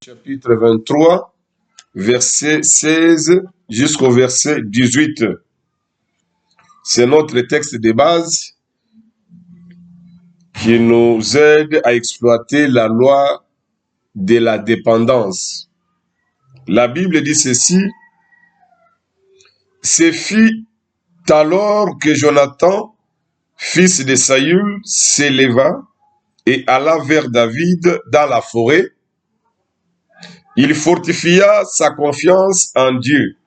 Chapitre 23, verset 16 jusqu'au verset 18. C'est notre texte de base qui nous aide à exploiter la loi de la dépendance. La Bible dit ceci: « Ce fit alors que Jonathan, fils de Saül, s'éleva et alla vers David dans la forêt. Il fortifia sa confiance en Dieu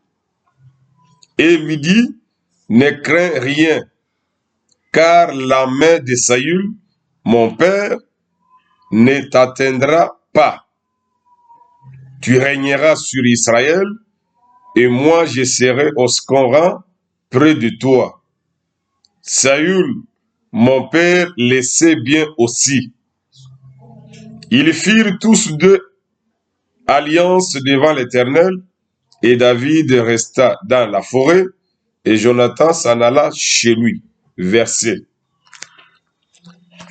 et lui dit: ne crains rien, car la main de Saül, mon père, ne t'atteindra pas. Tu régneras sur Israël, et moi je serai au second rang près de toi. Saül, mon père, le sait bien aussi. » Ils firent tous deux alliance devant l'Éternel, et David resta dans la forêt, et Jonathan s'en alla chez lui. Verset.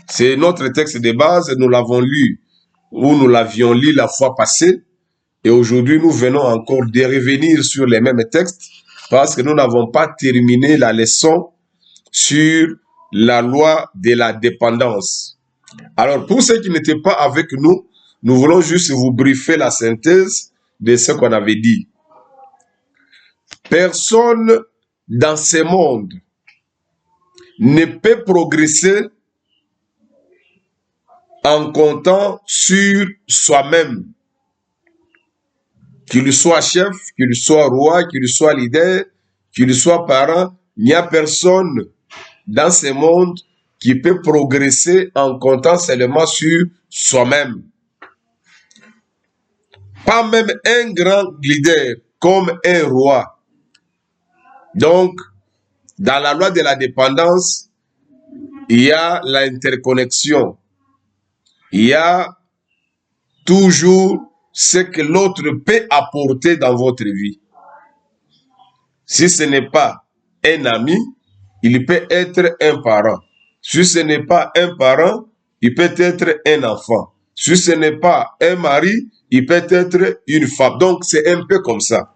C'est notre texte de base, nous l'avons lu, ou nous l'avions lu la fois passée, et aujourd'hui nous venons encore de revenir sur les mêmes textes, parce que nous n'avons pas terminé la leçon sur la loi de la dépendance. Alors, pour ceux qui n'étaient pas avec nous, nous voulons juste vous briefer la synthèse de ce qu'on avait dit. Personne dans ce monde ne peut progresser en comptant sur soi-même. Qu'il soit chef, qu'il soit roi, qu'il soit leader, qu'il soit parent, il n'y a personne dans ce monde qui peut progresser en comptant seulement sur soi-même. Pas même un grand leader comme un roi. Donc, dans la loi de la dépendance, il y a l'interconnexion. Il y a toujours ce que l'autre peut apporter dans votre vie. Si ce n'est pas un ami, il peut être un parent. Si ce n'est pas un parent, il peut être un enfant. Si ce n'est pas un mari, il peut être une femme. Donc, c'est un peu comme ça.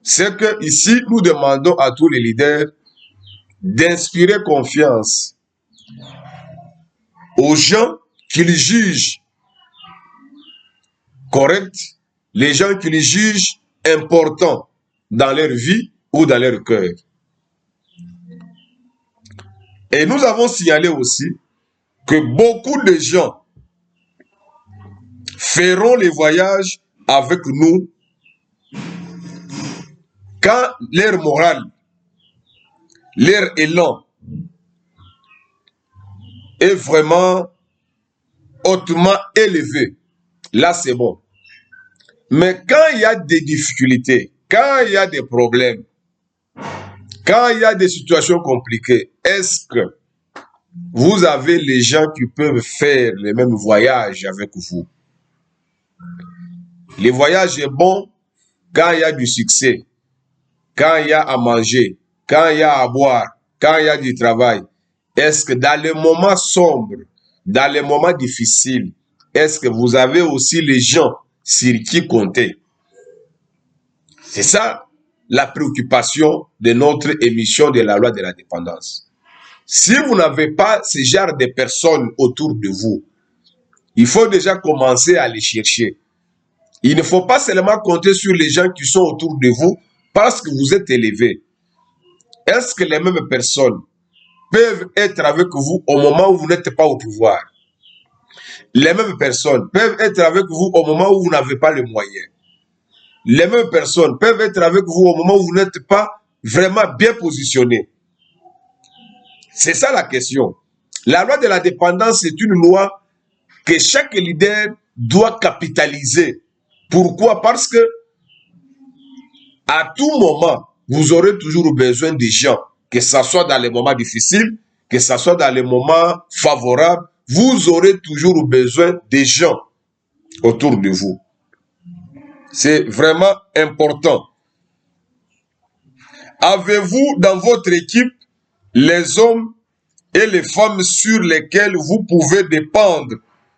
C'est que ici, nous demandons à tous les leaders d'inspirer confiance aux gens qu'ils jugent corrects, les gens qu'ils jugent importants dans leur vie ou dans leur cœur. Et nous avons signalé aussi que beaucoup de gens feront les voyages avec nous quand leur morale, leur élan est vraiment hautement élevé. Là, c'est bon. Mais quand il y a des difficultés, quand il y a des problèmes, quand il y a des situations compliquées, est-ce que vous avez les gens qui peuvent faire le même voyage avec vous? Le voyage est bon quand il y a du succès, quand il y a à manger, quand il y a à boire, quand il y a du travail. Est-ce que dans les moments sombres, dans les moments difficiles, est-ce que vous avez aussi les gens sur qui compter? C'est ça la préoccupation de notre émission de la loi de la dépendance. Si vous n'avez pas ce genre de personnes autour de vous, il faut déjà commencer à les chercher. Il ne faut pas seulement compter sur les gens qui sont autour de vous parce que vous êtes élevé. Est-ce que les mêmes personnes peuvent être avec vous au moment où vous n'êtes pas au pouvoir? Les mêmes personnes peuvent être avec vous au moment où vous n'avez pas les moyens. Les mêmes personnes peuvent être avec vous au moment où vous n'êtes pas vraiment bien positionné. C'est ça la question. La loi de la dépendance, c'est une loi que chaque leader doit capitaliser. Pourquoi? Parce que à tout moment, vous aurez toujours besoin des gens, que ce soit dans les moments difficiles, que ce soit dans les moments favorables, vous aurez toujours besoin des gens autour de vous. C'est vraiment important. Avez-vous dans votre équipe les hommes et les femmes sur lesquels vous pouvez dépendre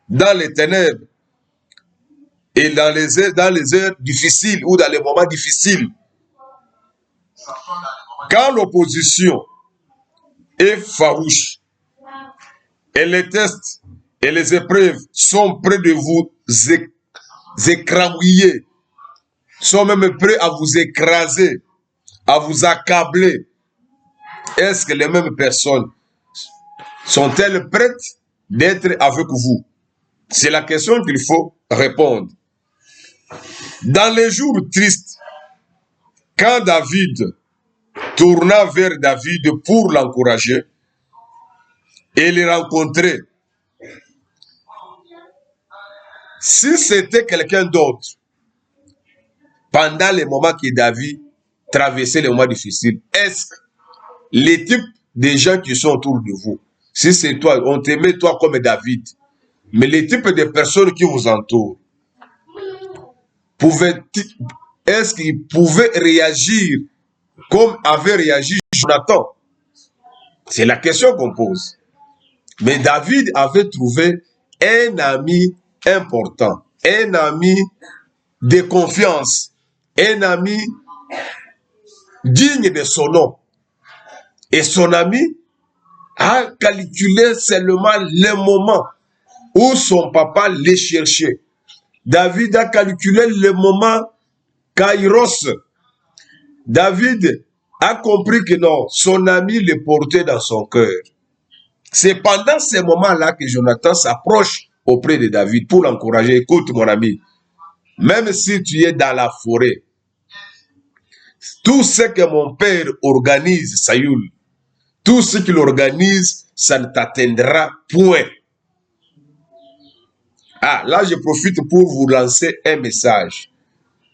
dans les ténèbres Et dans les heures difficiles ou dans les moments difficiles, quand l'opposition est farouche et les tests et les épreuves sont près de vous écrabouiller, sont même prêts à vous écraser, à vous accabler, est-ce que les mêmes personnes sont-elles prêtes d'être avec vous? C'est la question qu'il faut répondre. Dans les jours tristes, quand David tourna vers David pour l'encourager et le rencontrer, si c'était quelqu'un d'autre, pendant les moments que David traversait les moments difficiles, est-ce que les types de gens qui sont autour de vous, si c'est toi, on t'aimait toi comme David, mais les types de personnes qui vous entourent, est-ce qu'ils pouvaient réagir comme avait réagi Jonathan? C'est la question qu'on pose. Mais David avait trouvé un ami important, un ami de confiance, un ami digne de son nom. Et son ami a calculé seulement le moment où son papa les cherchait. David a calculé le moment Kairos. David a compris que non, son ami le portait dans son cœur. C'est pendant ces moments-là que Jonathan s'approche auprès de David pour l'encourager. Écoute mon ami, même si tu es dans la forêt, tout ce que mon père organise, Saül, tout ce qu'il organise, ça ne t'atteindra point. Ah, là je profite pour vous lancer un message.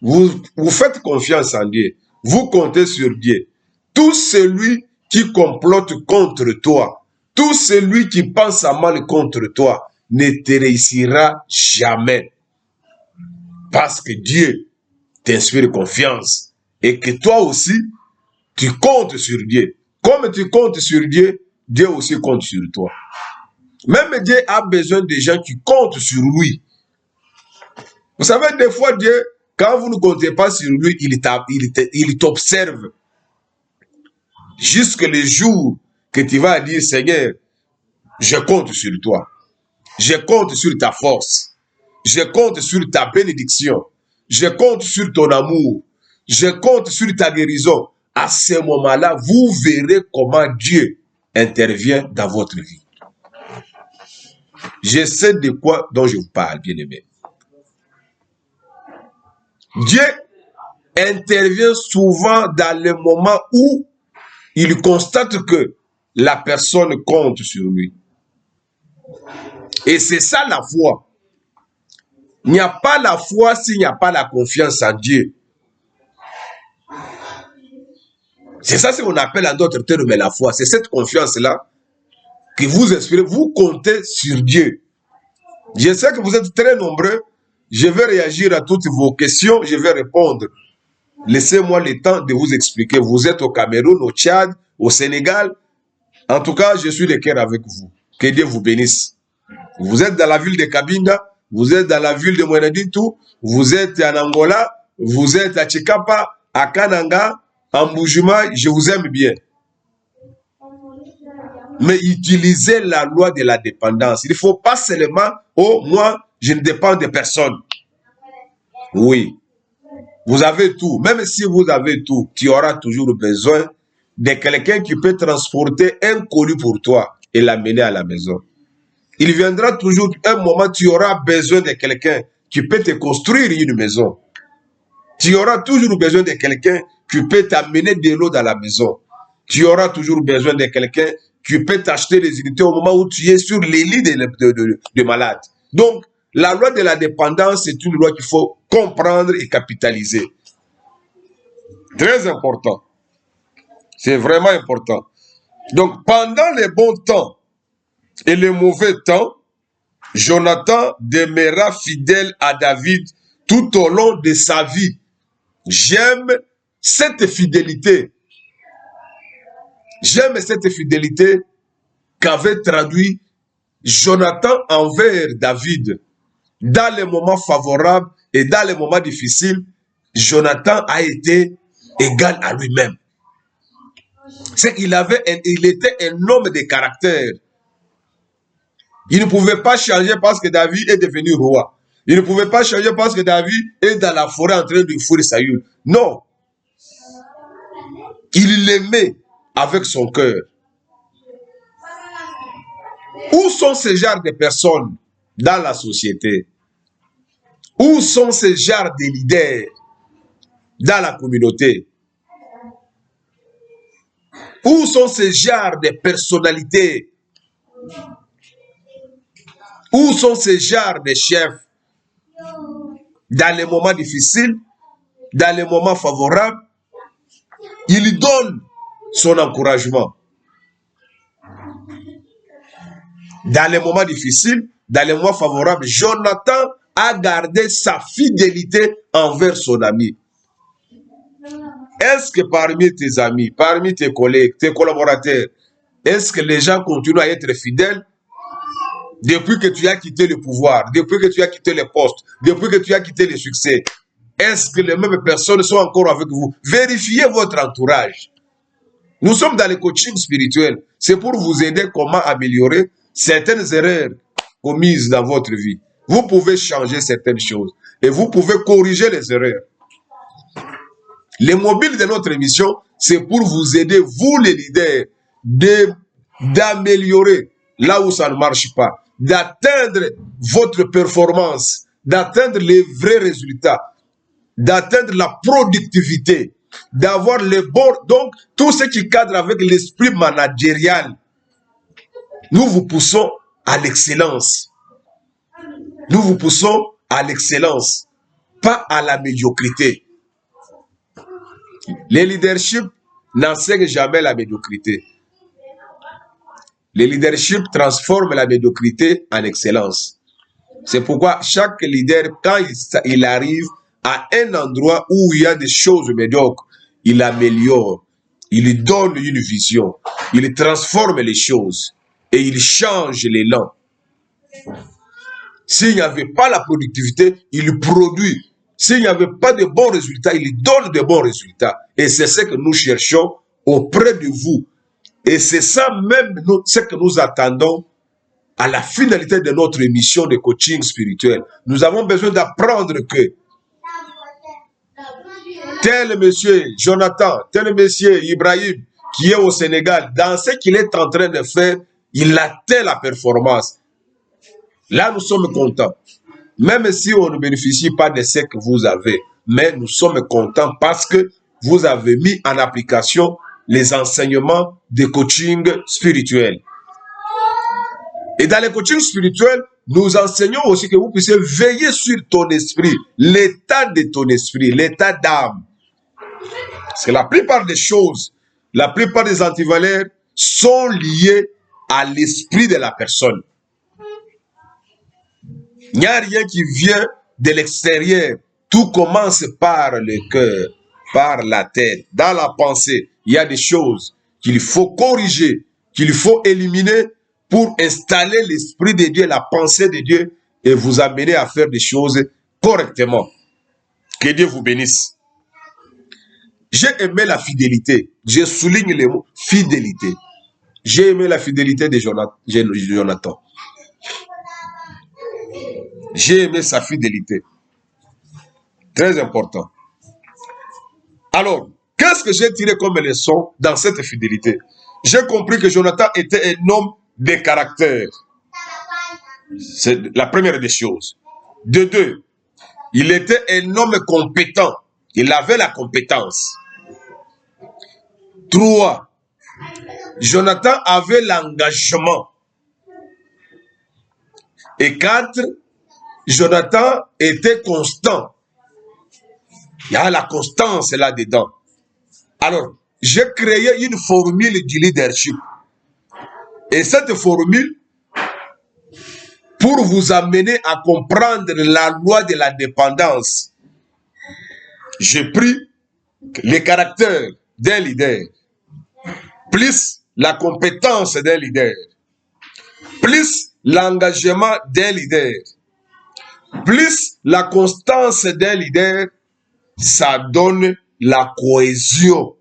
Vous faites confiance en Dieu. Vous comptez sur Dieu. Tout celui qui complote contre toi, tout celui qui pense à mal contre toi, ne te réussira jamais. Parce que Dieu t'inspire confiance. Et que toi aussi, tu comptes sur Dieu. Comme tu comptes sur Dieu, Dieu aussi compte sur toi. Même Dieu a besoin de gens qui comptent sur lui. Vous savez, des fois, Dieu, quand vous ne comptez pas sur lui, il t'observe. Jusque le jour que tu vas dire, Seigneur, je compte sur toi. Je compte sur ta force. Je compte sur ta bénédiction. Je compte sur ton amour. Je compte sur ta guérison. À ce moment-là, vous verrez comment Dieu intervient dans votre vie. Je sais de quoi dont je vous parle, bien-aimé. Dieu intervient souvent dans le moment où il constate que la personne compte sur lui. Et c'est ça la foi. Il n'y a pas la foi s'il n'y a pas la confiance en Dieu. C'est ça ce qu'on appelle en d'autres termes la foi. C'est cette confiance-là que vous inspirez. Vous comptez sur Dieu. Je sais que vous êtes très nombreux. Je vais réagir à toutes vos questions. Je vais répondre. Laissez-moi le temps de vous expliquer. Vous êtes au Cameroun, au Tchad, au Sénégal. En tout cas, je suis de cœur avec vous. Que Dieu vous bénisse. Vous êtes dans la ville de Cabinda. Vous êtes dans la ville de Mweneditu. Vous êtes en Angola. Vous êtes à Chikapa, à Kananga, en Mbujimayi. Je vous aime bien. Mais utilisez la loi de la dépendance. Il ne faut pas seulement, oh, moi, je ne dépends de personne. Oui. Vous avez tout. Même si vous avez tout, tu auras toujours besoin de quelqu'un qui peut transporter un colis pour toi et l'amener à la maison. Il viendra toujours un moment où tu auras besoin de quelqu'un qui peut te construire une maison. Tu auras toujours besoin de quelqu'un qui peut t'amener de l'eau dans la maison. Tu auras toujours besoin de quelqu'un qui peut t'acheter des unités au moment où tu es sur les lits de malades. Donc, la loi de la dépendance, c'est une loi qu'il faut comprendre et capitaliser. Très important. C'est vraiment important. Donc, pendant les bons temps et les mauvais temps, Jonathan demeura fidèle à David tout au long de sa vie. J'aime cette fidélité. J'aime cette fidélité qu'avait traduit Jonathan envers David. dans les moments favorables et dans les moments difficiles, Jonathan a été égal à lui-même. C'est qu'il il était un homme de caractère. Il ne pouvait pas changer parce que David est devenu roi. Il ne pouvait pas changer parce que David est dans la forêt en train de fouiller Saül. Non. Il l'aimait avec son cœur. Où sont ces genres de personnes dans la société? Où sont ces genres de leaders dans la communauté? Où sont ces genres de personnalités? Où sont ces genres de chefs? Dans les moments difficiles, dans les moments favorables, il donne son encouragement. Dans les moments difficiles, dans les moments favorables, Jonathan a gardé sa fidélité envers son ami. Est-ce que parmi tes amis, parmi tes collègues, tes collaborateurs, est-ce que les gens continuent à être fidèles depuis que tu as quitté le pouvoir, depuis que tu as quitté les postes, depuis que tu as quitté le succès? Est-ce que les mêmes personnes sont encore avec vous? Vérifiez votre entourage. Nous sommes dans le coaching spirituel. C'est pour vous aider comment améliorer certaines erreurs commises dans votre vie. Vous pouvez changer certaines choses et vous pouvez corriger les erreurs. Les mobiles de notre émission, c'est pour vous aider, vous les leaders, d'améliorer là où ça ne marche pas, d'atteindre votre performance, d'atteindre les vrais résultats, d'atteindre la productivité, d'avoir les bons, donc tout ce qui cadre avec l'esprit managérial. Nous vous poussons à l'excellence. Nous vous poussons à l'excellence, pas à la médiocrité. Les leaderships n'enseignent jamais la médiocrité. Les leaderships transforment la médiocrité en excellence. C'est pourquoi chaque leader, quand il arrive à un endroit où il y a des choses médiocres, il améliore, il donne une vision, il transforme les choses et il change l'élan. S'il n'y avait pas la productivité, il produit. S'il n'y avait pas de bons résultats, il donne de bons résultats. Et c'est ce que nous cherchons auprès de vous. Et c'est ça même ce que nous attendons à la finalité de notre émission de coaching spirituel. Nous avons besoin d'apprendre que tel monsieur Jonathan, tel monsieur Ibrahim, qui est au Sénégal, dans ce qu'il est en train de faire, il atteint la performance. Là, nous sommes contents. Même si on ne bénéficie pas de ce que vous avez, mais nous sommes contents parce que vous avez mis en application les enseignements de coaching spirituel. Et dans le coaching spirituel, nous enseignons aussi que vous puissiez veiller sur ton esprit, l'état de ton esprit, l'état d'âme. Parce que la plupart des choses, la plupart des antivaleurs sont liées à l'esprit de la personne. Il n'y a rien qui vient de l'extérieur. Tout commence par le cœur, par la tête. Dans la pensée, il y a des choses qu'il faut corriger, qu'il faut éliminer pour installer l'esprit de Dieu, la pensée de Dieu et vous amener à faire des choses correctement. Que Dieu vous bénisse. J'ai aimé la fidélité. Je souligne le mot fidélité. J'ai aimé la fidélité de Jonathan. J'ai aimé sa fidélité. Très important. Alors, qu'est-ce que j'ai tiré comme leçon dans cette fidélité? J'ai compris que Jonathan était un homme de caractère. C'est la première des choses. De deux, il était un homme compétent. Il avait la compétence. 3. Jonathan avait l'engagement. Et 4. Jonathan était constant. Il y a la constance là-dedans. Alors, j'ai créé une formule du leadership. Et cette formule, pour vous amener à comprendre la loi de la dépendance, j'ai pris le caractère d'un leader, plus la compétence d'un leader, plus l'engagement d'un leader, Plus la constance d'un leader, ça donne la cohésion.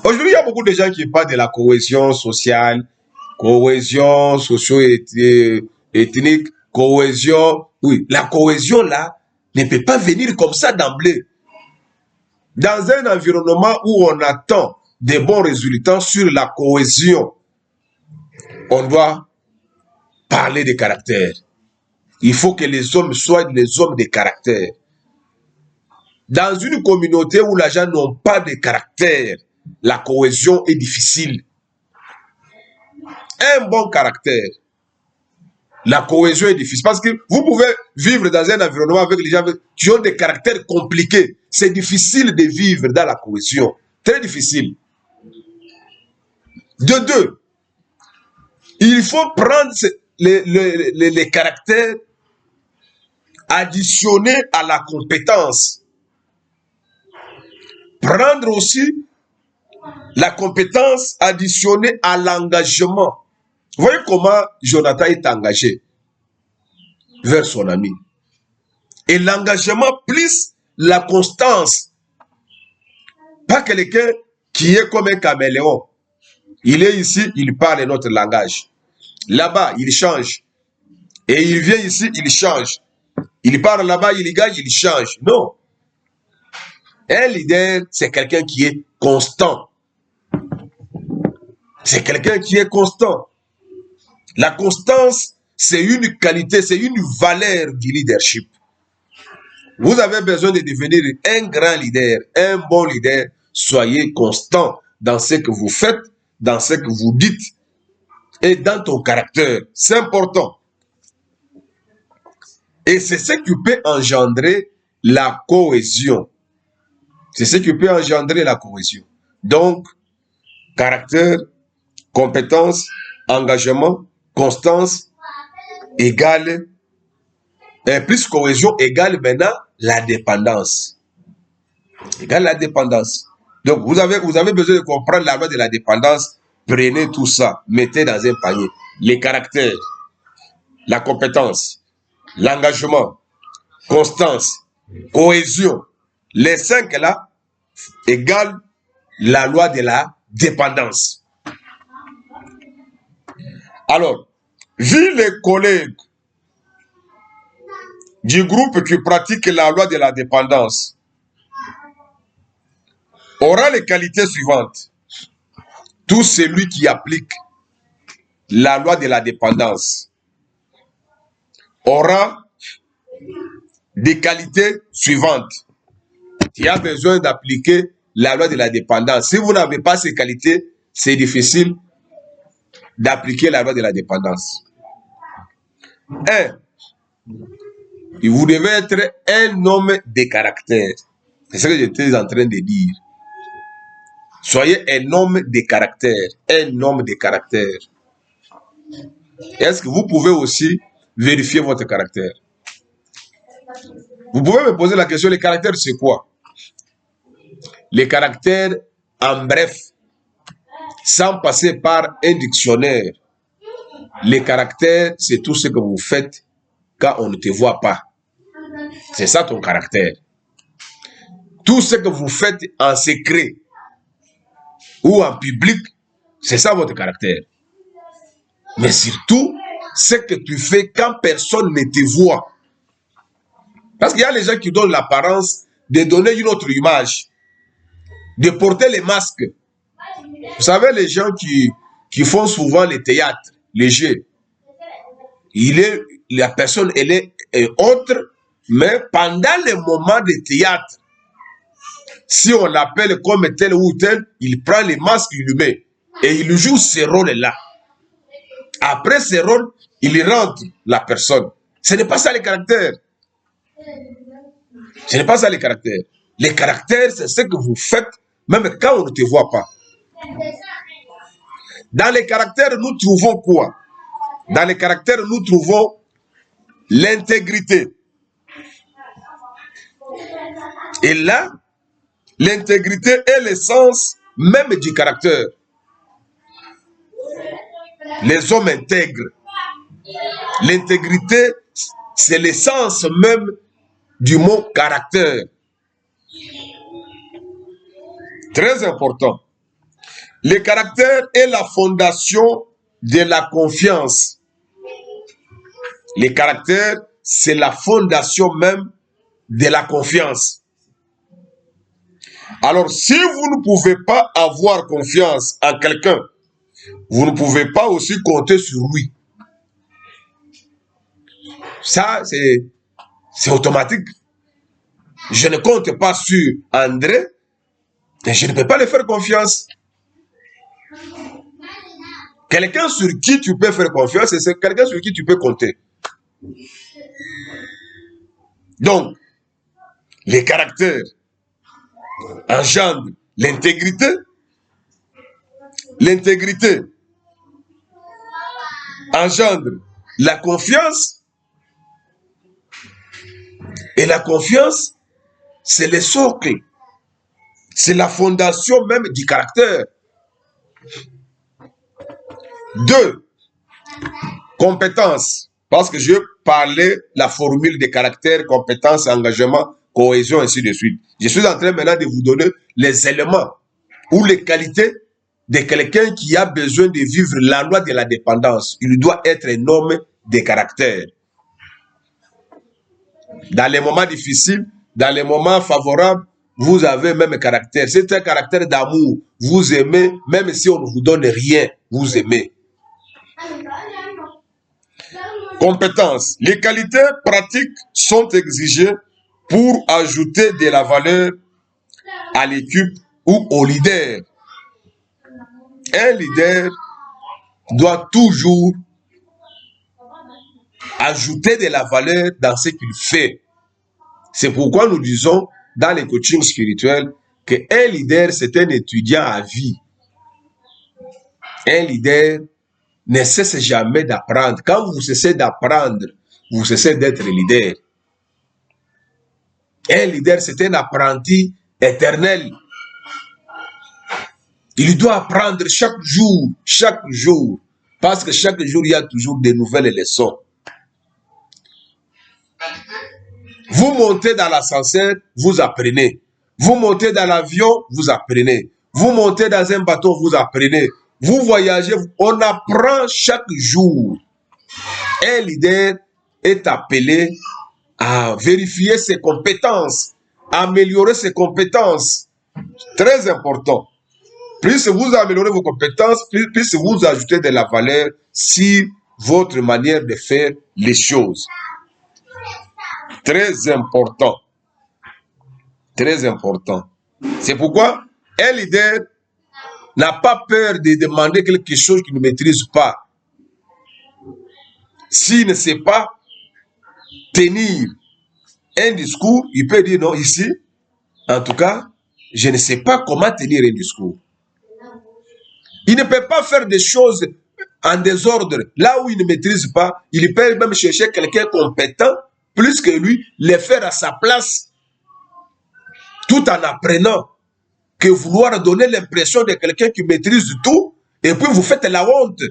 Aujourd'hui, il y a beaucoup de gens qui parlent de la cohésion sociale, cohésion socio-ethnique, cohésion. Oui, la cohésion là ne peut pas venir comme ça d'emblée. Dans un environnement où on attend des bons résultats sur la cohésion, on doit parler de caractère. Il faut que les hommes soient des hommes de caractère. Dans une communauté où les gens n'ont pas de caractère, la cohésion est difficile. Un bon caractère, la cohésion est difficile. Parce que vous pouvez vivre dans un environnement avec les gens qui ont des caractères compliqués. C'est difficile de vivre dans la cohésion. Très difficile. De deux, il faut prendre les caractères additionnés à la compétence. Prendre aussi la compétence additionnée à l'engagement. Vous voyez comment Jonathan est engagé vers son ami. Et l'engagement plus la constance. Pas quelqu'un qui est comme un caméléon. Il est ici, il parle notre langage. Là-bas, il change. Et il vient ici, il change. Il parle là-bas, il gagne, il change. Non. Un leader, c'est quelqu'un qui est constant. C'est quelqu'un qui est constant. La constance, c'est une qualité, c'est une valeur du leadership. Vous avez besoin de devenir un grand leader, un bon leader. Soyez constant dans ce que vous faites, dans ce que vous dites et dans ton caractère. C'est important. Et c'est ce qui peut engendrer la cohésion. C'est ce qui peut engendrer la cohésion. Donc, caractère, compétence, engagement, constance, égale, plus cohésion égale maintenant la dépendance. Égale la dépendance. Donc, vous avez besoin de comprendre la loi de la dépendance. Prenez tout ça, mettez dans un panier. Les caractères, la compétence, l'engagement, constance, cohésion. Les 5 là égale la loi de la dépendance. Alors, vu les collègues du groupe qui pratique la loi de la dépendance, aura les qualités suivantes. Tout celui qui applique la loi de la dépendance aura des qualités suivantes. Il y a besoin d'appliquer la loi de la dépendance. Si vous n'avez pas ces qualités, c'est difficile d'appliquer la loi de la dépendance. 1. Vous devez être un homme de caractère. C'est ce que j'étais en train de dire. Soyez un homme de caractère. Un homme de caractère. Est-ce que vous pouvez aussi vérifier votre caractère? Vous pouvez me poser la question, le caractère c'est quoi? Les caractères, en bref, sans passer par un dictionnaire, les caractères, c'est tout ce que vous faites quand on ne te voit pas. C'est ça ton caractère. Tout ce que vous faites en secret ou en public, c'est ça votre caractère. Mais surtout, ce que tu fais quand personne ne te voit. Parce qu'il y a les gens qui donnent l'apparence de donner une autre image, de porter les masques. Vous savez, les gens qui font souvent les théâtres, les jeux, la personne, elle est autre, mais pendant les moments de théâtre, si on l'appelle comme tel ou tel, il prend les masques, il le met. Et il joue ce rôle-là. Après ce rôle, il rentre la personne. Ce n'est pas ça le caractère. Ce n'est pas ça le caractère. Le caractère, c'est ce que vous faites, même quand on ne te voit pas. Dans les caractères, nous trouvons quoi? Dans les caractères, nous trouvons l'intégrité. Et là, l'intégrité est l'essence même du caractère. Les hommes intègres. L'intégrité C'est l'essence même du mot caractère. Très important. Le caractère est la fondation de la confiance. Le caractère, c'est la fondation même de la confiance. Alors, si vous ne pouvez pas avoir confiance en quelqu'un, vous ne pouvez pas aussi compter sur lui. Ça, c'est automatique. Je ne compte pas sur André, et je ne peux pas lui faire confiance. Quelqu'un sur qui tu peux faire confiance, c'est quelqu'un sur qui tu peux compter. Donc, les caractères engendrent l'intégrité. L'intégrité engendre la confiance. Et la confiance, c'est le socle. C'est la fondation même du caractère. 2. Compétence. Parce que je parlais la formule de caractère, compétence, engagement, cohésion, ainsi de suite. Je suis en train maintenant de vous donner les éléments ou les qualités de quelqu'un qui a besoin de vivre la loi de la dépendance. Il doit être un homme de caractère. Dans les moments difficiles, dans les moments favorables, vous avez même caractère. C'est un caractère d'amour. Vous aimez, même si on ne vous donne rien, vous aimez. Compétences. Les qualités pratiques sont exigées pour ajouter de la valeur à l'équipe ou au leader. Un leader doit toujours ajouter de la valeur dans ce qu'il fait. C'est pourquoi nous disons dans les coachings spirituels qu'un leader, c'est un étudiant à vie. Un leader ne cesse jamais d'apprendre. Quand vous cessez d'apprendre, vous cessez d'être leader. Un leader, c'est un apprenti éternel. Il doit apprendre chaque jour, parce que chaque jour, il y a toujours de nouvelles leçons. Vous montez dans l'ascenseur, vous apprenez. Vous montez dans l'avion, vous apprenez. Vous montez dans un bateau, vous apprenez. Vous voyagez, on apprend chaque jour. Un leader est appelé à vérifier ses compétences, à améliorer ses compétences. Très important. Plus vous améliorez vos compétences, plus vous ajoutez de la valeur sur votre manière de faire les choses. Très important. Très important. C'est pourquoi un leader n'a pas peur de demander quelque chose qu'il ne maîtrise pas. S'il ne sait pas tenir un discours, il peut dire non, ici, en tout cas, je ne sais pas comment tenir un discours. Il ne peut pas faire des choses en désordre. Là où il ne maîtrise pas, il peut même chercher quelqu'un compétent, plus que lui, les faire à sa place, tout en apprenant, que vouloir donner l'impression de quelqu'un qui maîtrise tout, et puis vous faites la honte.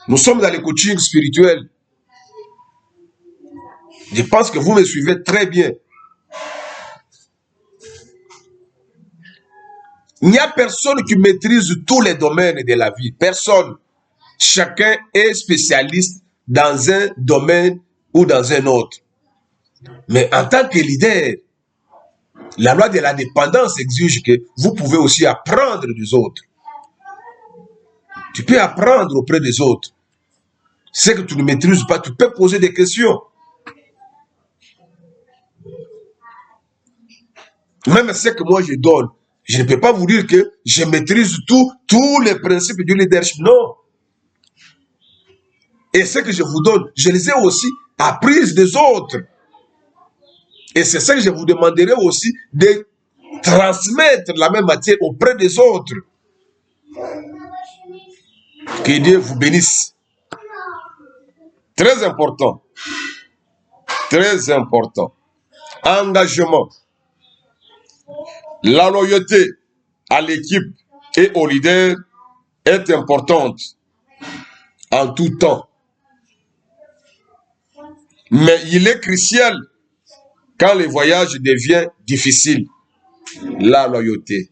Nous sommes dans le coaching spirituel. Je pense que vous me suivez très bien. Il n'y a personne qui maîtrise tous les domaines de la vie. Personne. Chacun est spécialiste dans un domaine ou dans un autre. Mais en tant que leader, la loi de la dépendance exige que vous pouvez aussi apprendre des autres. Tu peux apprendre auprès des autres. Ce que tu ne maîtrises pas, tu peux poser des questions. Même ce que moi je donne, je ne peux pas vous dire que je maîtrise tous les principes du leadership. Non. Et ce que je vous donne, je les ai aussi apprises des autres. Et c'est ça que je vous demanderai aussi de transmettre la même matière auprès des autres. Que Dieu vous bénisse. Très important. Très important. Engagement. La loyauté à l'équipe et au leader est importante en tout temps. Mais il est crucial quand le voyage devient difficile, la loyauté.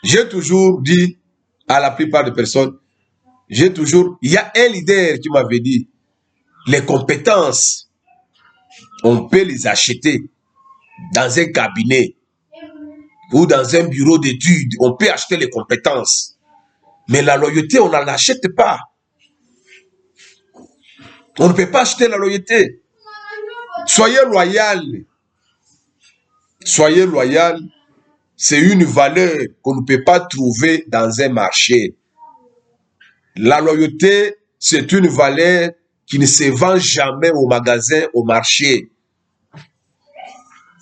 J'ai toujours dit à la plupart des personnes, il y a un leader qui m'avait dit, les compétences, on peut les acheter dans un cabinet ou dans un bureau d'études, on peut acheter les compétences. Mais la loyauté, on ne l'achète pas. On ne peut pas acheter la loyauté. Soyez loyal. Soyez loyal. C'est une valeur qu'on ne peut pas trouver dans un marché. La loyauté, c'est une valeur qui ne se vend jamais au magasin, au marché.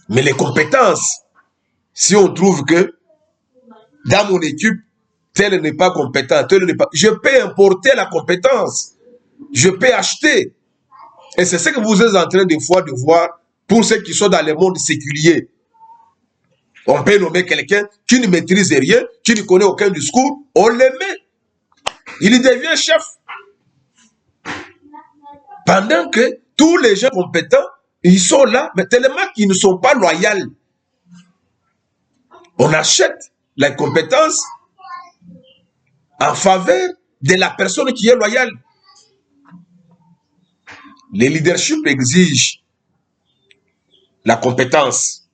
Mais les compétences, si on trouve que dans mon équipe, tel n'est pas compétent, tel n'est pas... Je peux importer la compétence. Je peux acheter. Et c'est ce que vous êtes en train de voir pour ceux qui sont dans le monde séculier. On peut nommer quelqu'un qui ne maîtrise rien, qui ne connaît aucun discours, on le met. Il devient chef. Pendant que tous les gens compétents, ils sont là, mais tellement qu'ils ne sont pas loyaux. On achète la compétence en faveur de la personne qui est loyale. Le leadership exige la compétence.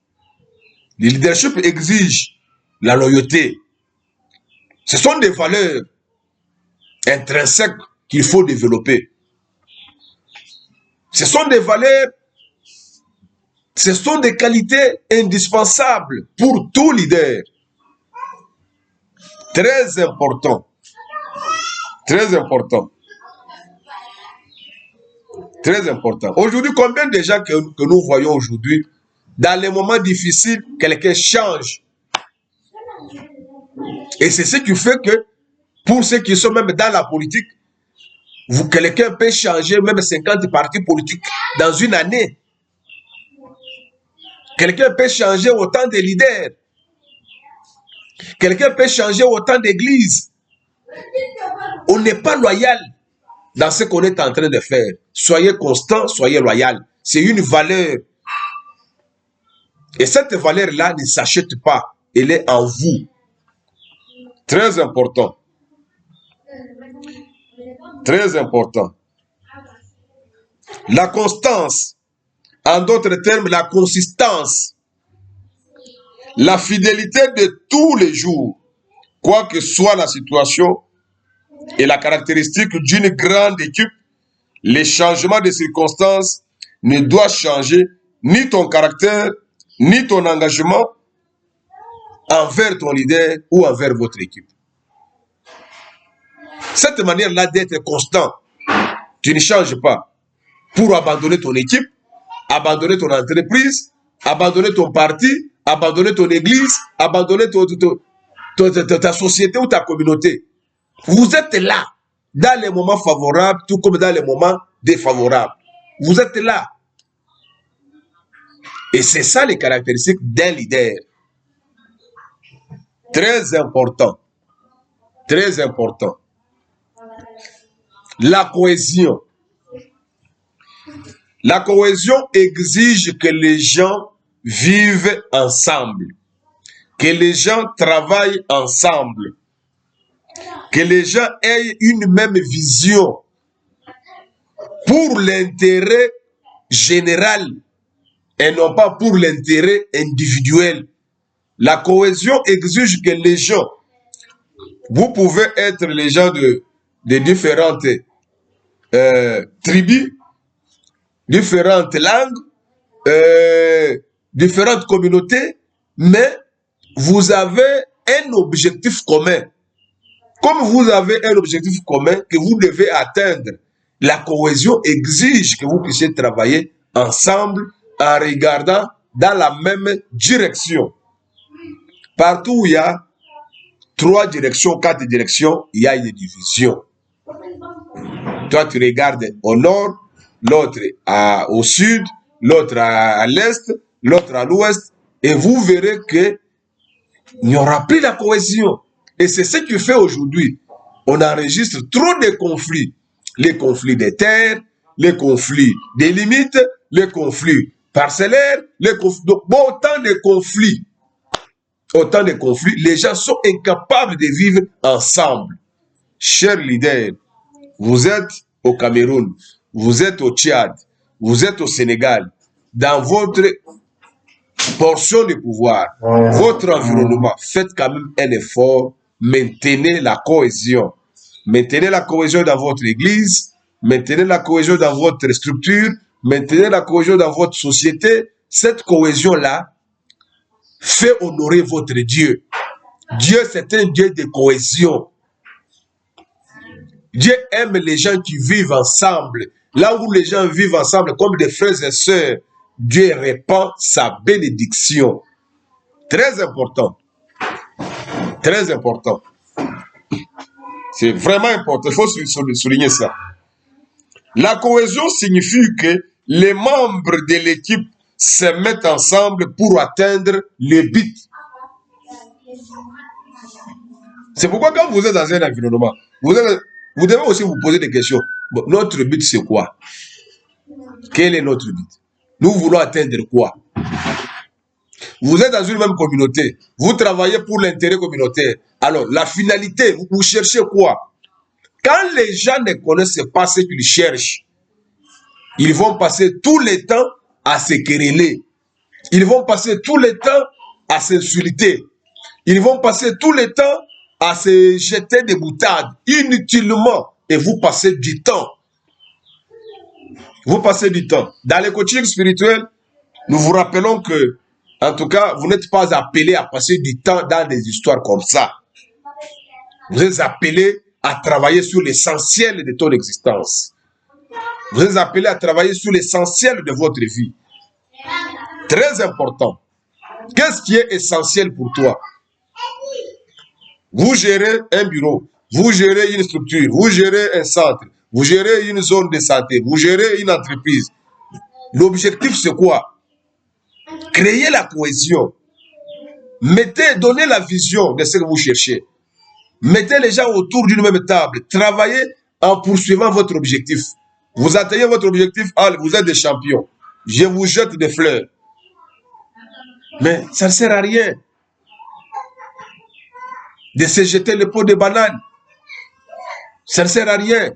Le leadership exige la loyauté. Ce sont des valeurs intrinsèques qu'il faut développer. Ce sont des valeurs, ce sont des qualités indispensables pour tout leader. Très important. Très important. Très important. Aujourd'hui, combien de gens que nous voyons aujourd'hui, dans les moments difficiles, quelqu'un change. Et c'est ce qui fait que, pour ceux qui sont même dans la politique, quelqu'un peut changer même 50 partis politiques dans une année. Quelqu'un peut changer autant de leaders. Quelqu'un peut changer autant d'églises. On n'est pas loyal dans ce qu'on est en train de faire. Soyez constant, soyez loyal. C'est une valeur. Et cette valeur-là ne s'achète pas. Elle est en vous. Très important. Très important. La constance. En d'autres termes, la consistance. La fidélité de tous les jours. Quoi que soit la situation et la caractéristique d'une grande équipe, les changements de circonstances ne doivent changer ni ton caractère, ni ton engagement envers ton leader ou envers votre équipe. Cette manière-là d'être constant, tu ne changes pas pour abandonner ton équipe, abandonner ton entreprise, abandonner ton parti, abandonner ton église, abandonner ta société ou ta communauté. Vous êtes là, dans les moments favorables, tout comme dans les moments défavorables. Vous êtes là. Et c'est ça les caractéristiques d'un leader. Très important. Très important. La cohésion. La cohésion exige que les gens vivent ensemble, que les gens travaillent ensemble, que les gens aient une même vision pour l'intérêt général et non pas pour l'intérêt individuel. La cohésion exige que les gens, vous pouvez être les gens de différentes tribus, différentes langues, différentes communautés, mais vous avez un objectif commun. Comme vous avez un objectif commun que vous devez atteindre, la cohésion exige que vous puissiez travailler ensemble en regardant dans la même direction. Partout où il y a 3 directions, 4 directions, il y a une division. Toi, tu regardes au nord, l'autre au sud, l'autre à l'est, l'autre à l'ouest, et vous verrez qu'il n'y aura plus la cohésion. Et c'est ce qui fait aujourd'hui. On enregistre trop de conflits. les conflits des terres, les conflits des limites, les conflits parcellaires, les conflits, donc autant de conflits. Autant de conflits, les gens sont incapables de vivre ensemble. Chers leaders, vous êtes au Cameroun, vous êtes au Tchad, vous êtes au Sénégal, dans votre portion de pouvoir, votre environnement, faites quand même un effort, maintenez la cohésion. Maintenez la cohésion dans votre église, maintenez la cohésion dans votre structure, maintenez la cohésion dans votre société. Cette cohésion-là fait honorer votre Dieu. Dieu, c'est un Dieu de cohésion. Dieu aime les gens qui vivent ensemble. Là où les gens vivent ensemble comme des frères et sœurs, Dieu répand sa bénédiction. Très important. Très important. C'est vraiment important. Il faut souligner ça. La cohésion signifie que les membres de l'équipe se mettent ensemble pour atteindre le but. C'est pourquoi quand vous êtes dans un environnement, vous devez aussi vous poser des questions. Bon, notre but, c'est quoi? Quel est notre but? Nous voulons atteindre quoi? Vous êtes dans une même communauté. Vous travaillez pour l'intérêt communautaire. Alors, la finalité, vous cherchez quoi? Quand les gens ne connaissent pas ce qu'ils cherchent, ils vont passer tout le temps à se quereller. Ils vont passer tout le temps à s'insulter. Ils vont passer tout le temps à se jeter des boutades inutilement. Et vous passez du temps. Vous passez du temps. Dans les coachings spirituels, nous vous rappelons que, en tout cas, vous n'êtes pas appelés à passer du temps dans des histoires comme ça. Vous êtes appelés à travailler sur l'essentiel de ton existence. Vous êtes appelés à travailler sur l'essentiel de votre vie. Très important. Qu'est-ce qui est essentiel pour toi? Vous gérez un bureau, vous gérez une structure, vous gérez un centre, vous gérez une zone de santé, vous gérez une entreprise. L'objectif, c'est quoi? Créer la cohésion. Donnez la vision de ce que vous cherchez. Mettez les gens autour d'une même table. Travaillez en poursuivant votre objectif. Vous atteignez votre objectif, vous êtes des champions. Je vous jette des fleurs. Mais ça ne sert à rien de se jeter le pot de banane. Ça ne sert à rien.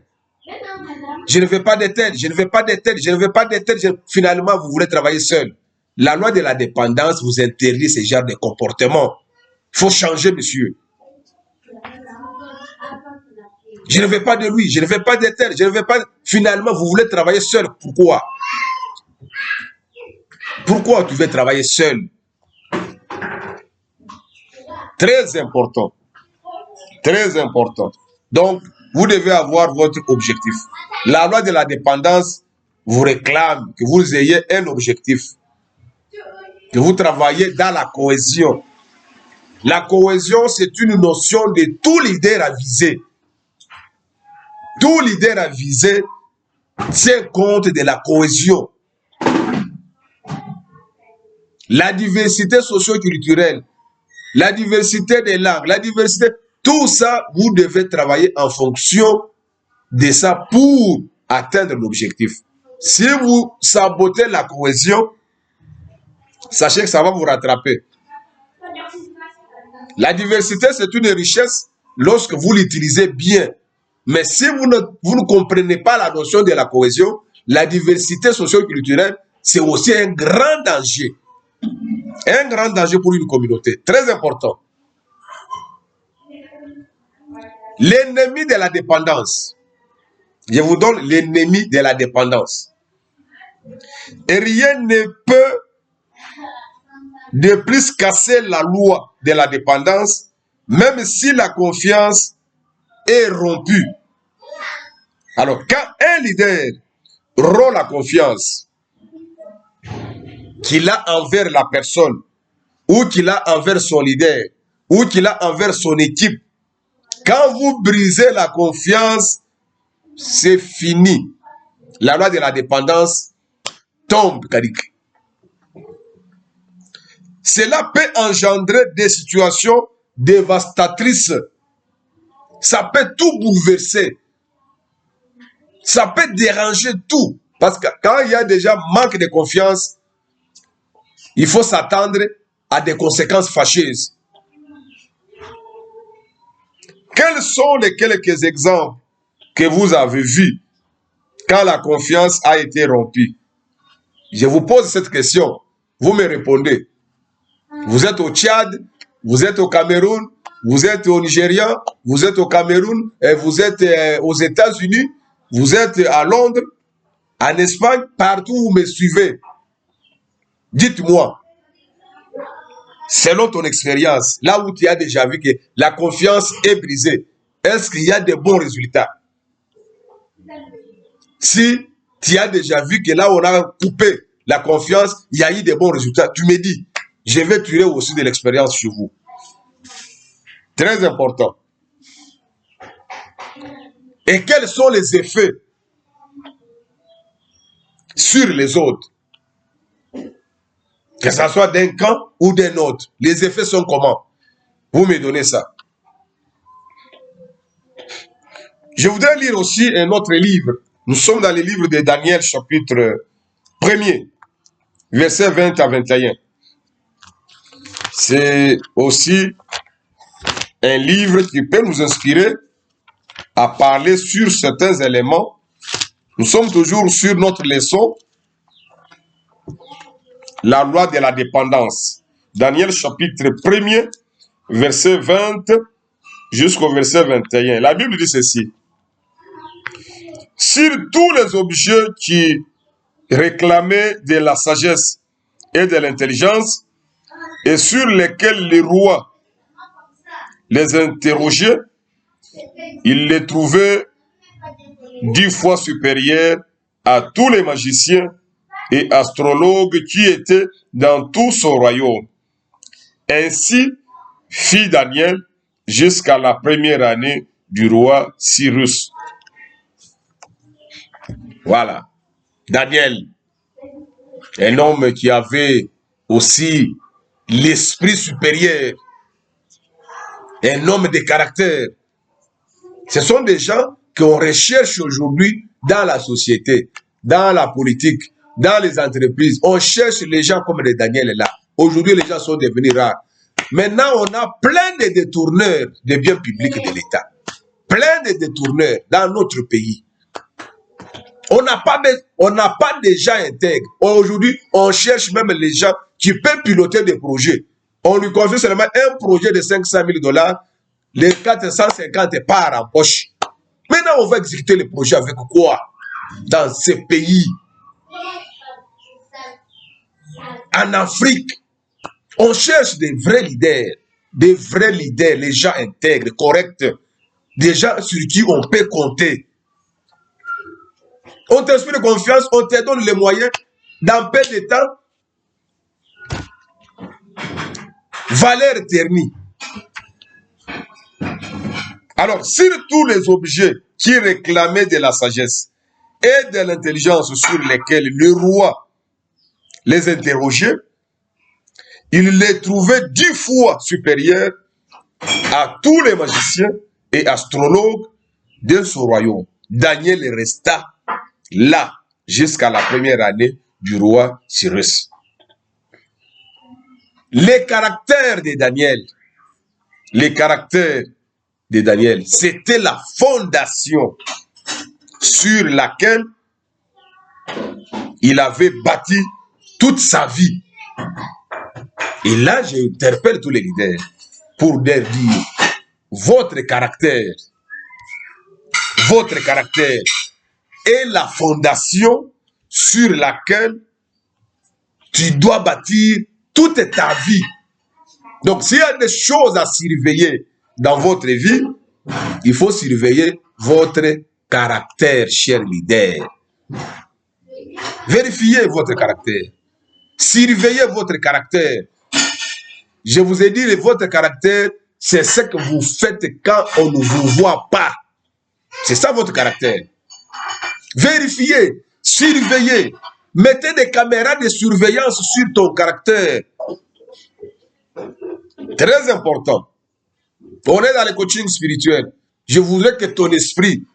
Je ne veux pas de tête, je ne veux pas de tête, je ne veux pas de tête. Finalement, vous voulez travailler seul. La loi de la dépendance vous interdit ce genre de comportement. Il faut changer, monsieur. Je ne veux pas de lui, je ne veux pas de tel, je ne veux pas... Finalement, vous voulez travailler seul. Pourquoi? Pourquoi tu veux travailler seul? Très important. Très important. Donc, vous devez avoir votre objectif. La loi de la dépendance vous réclame que vous ayez un objectif. Que vous travaillez dans la cohésion. La cohésion, c'est une notion de tout leader à viser. Tout leader à viser tient compte de la cohésion. La diversité socio-culturelle, la diversité des langues, la diversité, tout ça, vous devez travailler en fonction de ça pour atteindre l'objectif. Si vous sabotez la cohésion, sachez que ça va vous rattraper. La diversité, c'est une richesse lorsque vous l'utilisez bien. Mais si vous ne comprenez pas la notion de la cohésion, la diversité socio-culturelle, c'est aussi un grand danger. Un grand danger pour une communauté. Très important. L'ennemi de la dépendance. Je vous donne l'ennemi de la dépendance. Et rien ne peut de plus casser la loi de la dépendance, même si la confiance est rompue. Alors, quand un leader rompt la confiance qu'il a envers la personne, ou qu'il a envers son leader, ou qu'il a envers son équipe, quand vous brisez la confiance, c'est fini. La loi de la dépendance tombe, Karik. Cela peut engendrer des situations dévastatrices. Ça peut tout bouleverser. Ça peut déranger tout. Parce que quand il y a déjà manque de confiance, il faut s'attendre à des conséquences fâcheuses. Quels sont les quelques exemples que vous avez vus quand la confiance a été rompue? Je vous pose cette question. Vous me répondez. Vous êtes au Tchad, vous êtes au Cameroun, vous êtes au Nigeria, vous êtes au Cameroun, et vous êtes aux États-Unis, vous êtes à Londres, en Espagne, partout où vous me suivez. Dites-moi, selon ton expérience, là où tu as déjà vu que la confiance est brisée, est-ce qu'il y a de bons résultats? Si tu as déjà vu que là où on a coupé la confiance, il y a eu de bons résultats, tu me dis, je vais tirer aussi de l'expérience chez vous. Très important. Et quels sont les effets sur les autres? Que ce soit d'un camp ou d'un autre. Les effets sont comment? Vous me donnez ça. Je voudrais lire aussi un autre livre. Nous sommes dans le livre de Daniel, chapitre 1er, versets 20 à 21. C'est aussi un livre qui peut nous inspirer à parler sur certains éléments. Nous sommes toujours sur notre leçon, la loi de la dépendance. Daniel, chapitre 1er, verset 20 jusqu'au verset 21. La Bible dit ceci. Sur tous les objets qui réclamaient de la sagesse et de l'intelligence, et sur lesquels les rois les interrogeaient, ils les trouvaient 10 fois supérieurs à tous les magiciens et astrologues qui étaient dans tout son royaume. Ainsi fit Daniel jusqu'à la première année du roi Cyrus. Voilà. Daniel, un homme qui avait aussi l'esprit supérieur, un homme de caractère. Ce sont des gens qu'on recherche aujourd'hui dans la société, dans la politique, dans les entreprises. On cherche les gens comme les Daniel là. Aujourd'hui, les gens sont devenus rares. Maintenant, on a plein de détourneurs des biens publics de l'État. Plein de détourneurs dans notre pays. On n'a pas de gens intègres. Aujourd'hui, on cherche même les gens qui peuvent piloter des projets. On lui confie seulement un projet de 500 000 $. Les 450 partent en poche. Maintenant, on va exécuter le projet avec quoi? Dans ces pays. En Afrique, on cherche des vrais leaders. Des vrais leaders, les gens intègres, corrects. Des gens sur qui on peut compter. On t'inspire confiance, on te donne les moyens, dans peu de temps, valeur ternie. Alors, sur tous les objets qui réclamaient de la sagesse et de l'intelligence sur lesquels le roi les interrogeait, il les trouvait 10 fois supérieurs à tous les magiciens et astrologues de son royaume. Daniel resta là jusqu'à la première année du roi Cyrus. Les caractères de Daniel, c'était la fondation sur laquelle il avait bâti toute sa vie. Et là, j'interpelle tous les leaders pour leur dire, votre caractère est la fondation sur laquelle tu dois bâtir toute ta vie. Donc, s'il y a des choses à surveiller dans votre vie, il faut surveiller votre caractère, cher leader. Vérifiez votre caractère. Surveillez votre caractère. Je vous ai dit, votre caractère, c'est ce que vous faites quand on ne vous voit pas. C'est ça votre caractère. Vérifiez, surveillez. Mettez des caméras de surveillance sur ton caractère. Très important. On est dans le coaching spirituel. Je voudrais que ton esprit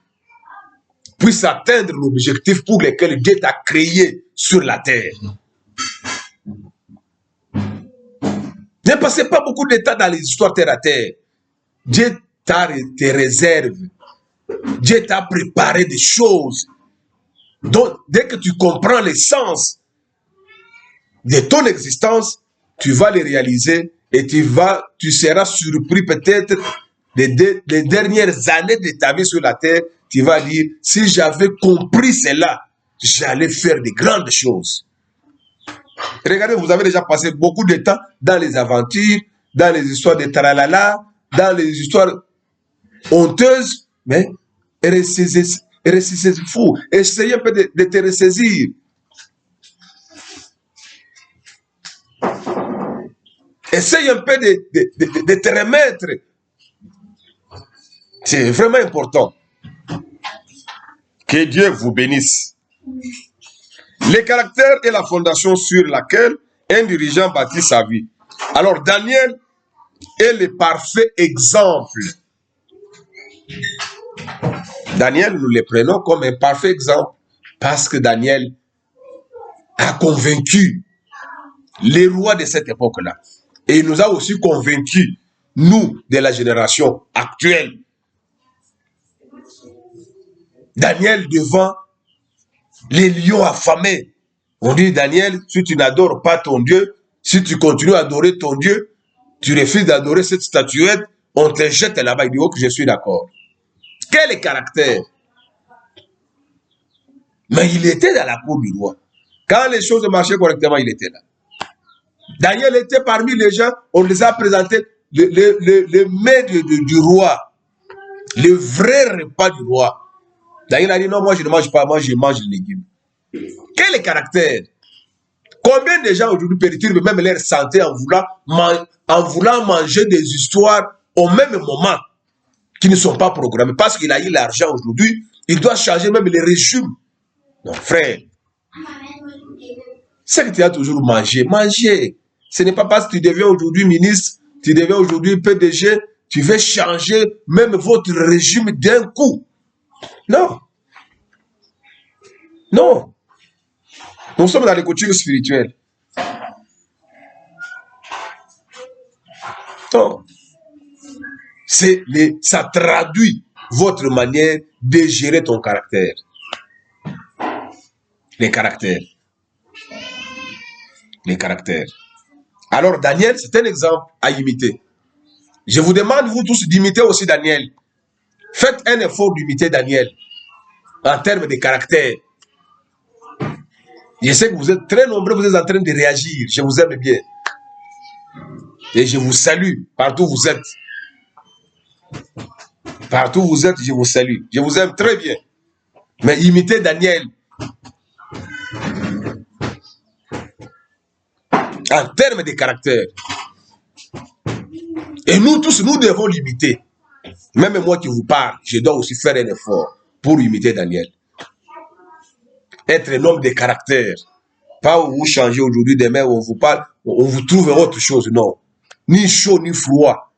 puisses atteindre l'objectif pour lequel Dieu t'a créé sur la terre. Ne passez pas beaucoup de temps dans les histoires terre à terre. Dieu t'a tes réserves. Dieu t'a préparé des choses. Donc, dès que tu comprends l'essence de ton existence, tu vas les réaliser et tu seras surpris peut-être les dernières années de ta vie sur la terre. Tu vas dire, si j'avais compris cela, j'allais faire de grandes choses. Regardez, vous avez déjà passé beaucoup de temps dans les aventures, dans les histoires de tralala, dans les histoires honteuses, mais ressaisissez-vous. Essayez un peu de te ressaisir. Essaye un peu de te remettre. C'est vraiment important. Que Dieu vous bénisse. Le caractère est la fondation sur laquelle un dirigeant bâtit sa vie. Alors Daniel est le parfait exemple. Daniel, nous le prenons comme un parfait exemple parce que Daniel a convaincu les rois de cette époque-là. Et il nous a aussi convaincus, nous, de la génération actuelle. Daniel devant les lions affamés. On dit, Daniel, si tu n'adores pas ton Dieu, si tu continues à adorer ton Dieu, tu refuses d'adorer cette statuette, on te jette là-bas. Il dit, ok, je suis d'accord. Quel caractère! Mais il était dans la cour du roi. Quand les choses marchaient correctement, il était là. Daniel était parmi les gens, on les a présentés le mets du roi, le vrai repas du roi. Daniel a dit non, moi je ne mange pas, moi je mange les légumes. Quel caractère! Combien de gens aujourd'hui perturbent même leur santé en voulant manger des histoires au même moment qui ne sont pas programmées. Parce qu'il a eu l'argent aujourd'hui, il doit changer même les régimes. Non, frère. C'est que tu as toujours mangé. Manger. Ce n'est pas parce que tu deviens aujourd'hui ministre, tu deviens aujourd'hui PDG, tu veux changer même votre régime d'un coup. Non. Non. Nous sommes dans les coutumes spirituelles. Non. Ça traduit votre manière de gérer ton caractère. Les caractères. Les caractères. Alors Daniel, c'est un exemple à imiter. Je vous demande, vous tous, d'imiter aussi Daniel. Faites un effort d'imiter Daniel en termes de caractère. Je sais que vous êtes très nombreux, vous êtes en train de réagir. Je vous aime bien. Et je vous salue partout où vous êtes. Partout où vous êtes, je vous salue. Je vous aime très bien. Mais imitez Daniel. En termes de caractère. Et nous tous, nous devons l'imiter. Même moi qui vous parle, je dois aussi faire un effort pour imiter Daniel. Être un homme de caractère. Pas où vous changez aujourd'hui, demain, on vous parle, on vous trouve autre chose. Non. Ni chaud, ni froid.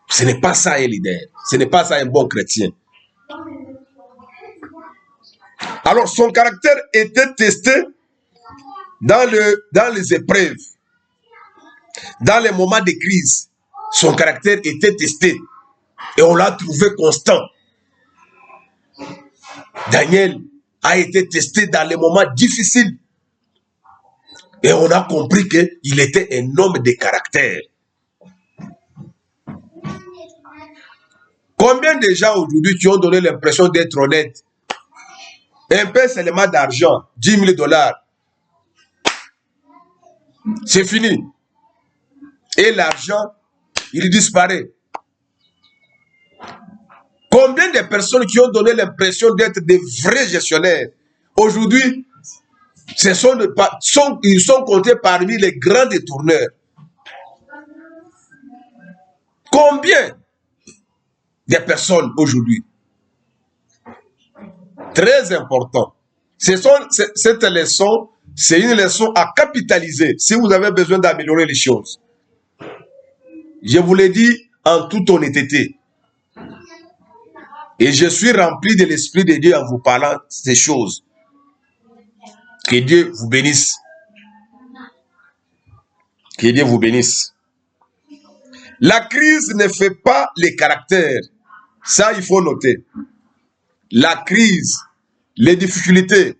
Ce n'est pas ça un leader. Ce n'est pas ça un bon chrétien. Alors, son caractère était testé dans les épreuves. Dans les moments de crise. Son caractère était testé. Et on l'a trouvé constant. Daniel a été testé dans les moments difficiles. Et on a compris qu'il était un homme de caractère. Combien de gens aujourd'hui qui ont donné l'impression d'être honnêtes? Un peu seulement d'argent, 10 000 $. C'est fini. Et l'argent, il disparaît. Combien de personnes qui ont donné l'impression d'être des vrais gestionnaires, aujourd'hui, ils sont comptés parmi les grands détourneurs. Combien de personnes aujourd'hui? Très important. Cette leçon, c'est une leçon à capitaliser si vous avez besoin d'améliorer les choses. Je vous l'ai dit en toute honnêteté. Et je suis rempli de l'Esprit de Dieu en vous parlant ces choses. Que Dieu vous bénisse. Que Dieu vous bénisse. La crise ne fait pas les caractères. Ça, il faut noter. La crise, les difficultés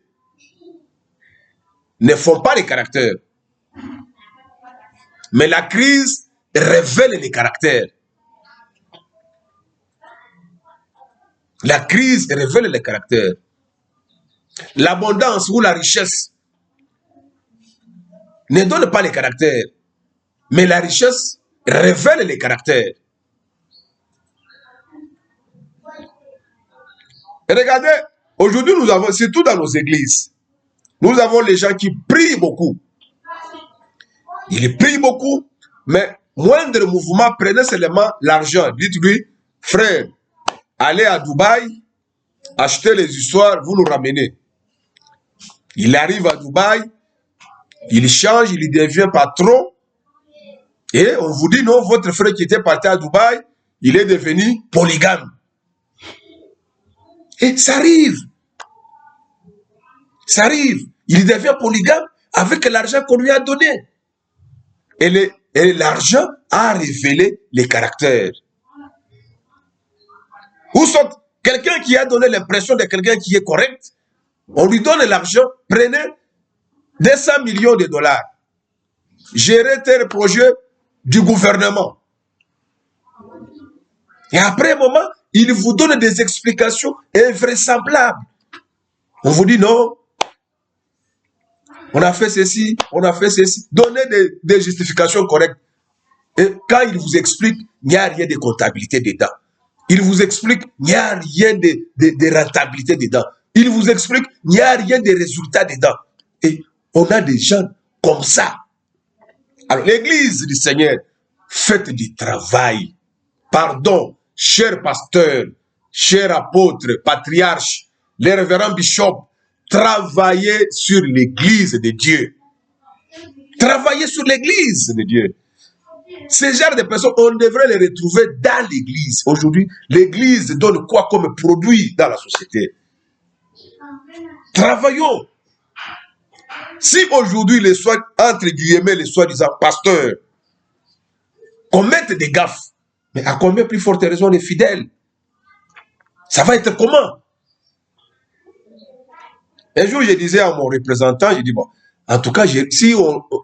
ne font pas les caractères. Mais la crise révèle les caractères. La crise révèle les caractères. L'abondance ou la richesse ne donne pas les caractères. Mais la richesse révèle les caractères. Et regardez, aujourd'hui nous avons, surtout dans nos églises, nous avons les gens qui prient beaucoup. Ils prient beaucoup, mais moindre mouvement, prenez seulement l'argent. Dites-lui, frère, allez à Dubaï, achetez les histoires, vous nous ramenez. Il arrive à Dubaï, il change, il devient patron. Et on vous dit, non, votre frère qui était parti à Dubaï, il est devenu polygame. Et ça arrive. Ça arrive. Il devient polygame avec l'argent qu'on lui a donné. Et l'argent a révélé les caractères. Ou soit quelqu'un qui a donné l'impression de quelqu'un qui est correct, on lui donne l'argent, prenez 200 millions de dollars. Gérez tel projet du gouvernement. Et après un moment, il vous donne des explications invraisemblables. On vous dit non, on a fait ceci, on a fait ceci. Donnez des justifications correctes. Et quand il vous explique, il n'y a rien de comptabilité dedans. Il vous explique, il n'y a rien de rentabilité dedans. Il vous explique, il n'y a rien de résultat dedans. Et on a des gens comme ça. Alors, l'église du Seigneur, faites du travail. Pardon, chers pasteurs, chers apôtres, patriarches, les révérends bishops, travaillez sur l'église de Dieu. Travaillez sur l'église de Dieu. Ces genres de personnes, on devrait les retrouver dans l'église. Aujourd'hui, l'église donne quoi comme produit dans la société? Travaillons. Si aujourd'hui, entre guillemets, les soi-disant pasteurs commettent des gaffes, mais à combien plus forte raison les fidèles? Ça va être comment? Un jour, je disais à mon représentant, je dis, bon, en tout cas, si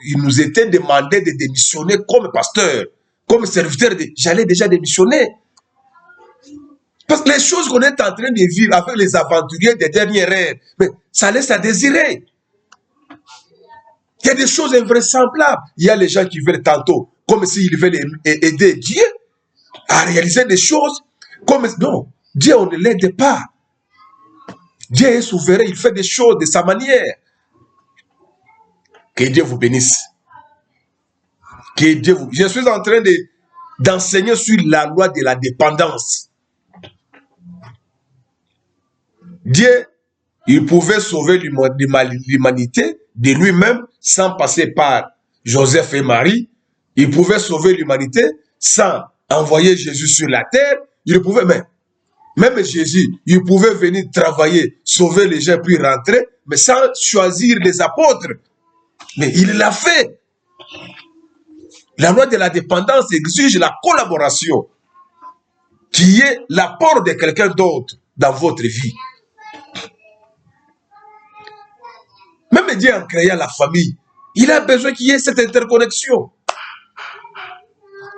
il nous était demandé de démissionner comme pasteur, comme serviteur, j'allais déjà démissionner. Parce que les choses qu'on est en train de vivre avec les aventuriers des dernières ères, mais ça laisse à désirer. Il y a des choses invraisemblables. Il y a les gens qui veulent tantôt, comme s'ils veulent aider Dieu à réaliser des choses. Non, Dieu, on ne l'aide pas. Dieu est souverain, il fait des choses de sa manière. Que Dieu vous bénisse. Que Dieu vous... Je suis en train d'enseigner sur la loi de la dépendance. Dieu, il pouvait sauver l'humanité de lui-même sans passer par Joseph et Marie. Il pouvait sauver l'humanité sans envoyer Jésus sur la terre. Il pouvait même Jésus, il pouvait venir travailler, sauver les gens puis rentrer, mais sans choisir les apôtres. Mais il l'a fait. La loi de la dépendance exige la collaboration, qui est l'apport de quelqu'un d'autre dans votre vie. Même Dieu en créant la famille, il a besoin qu'il y ait cette interconnexion.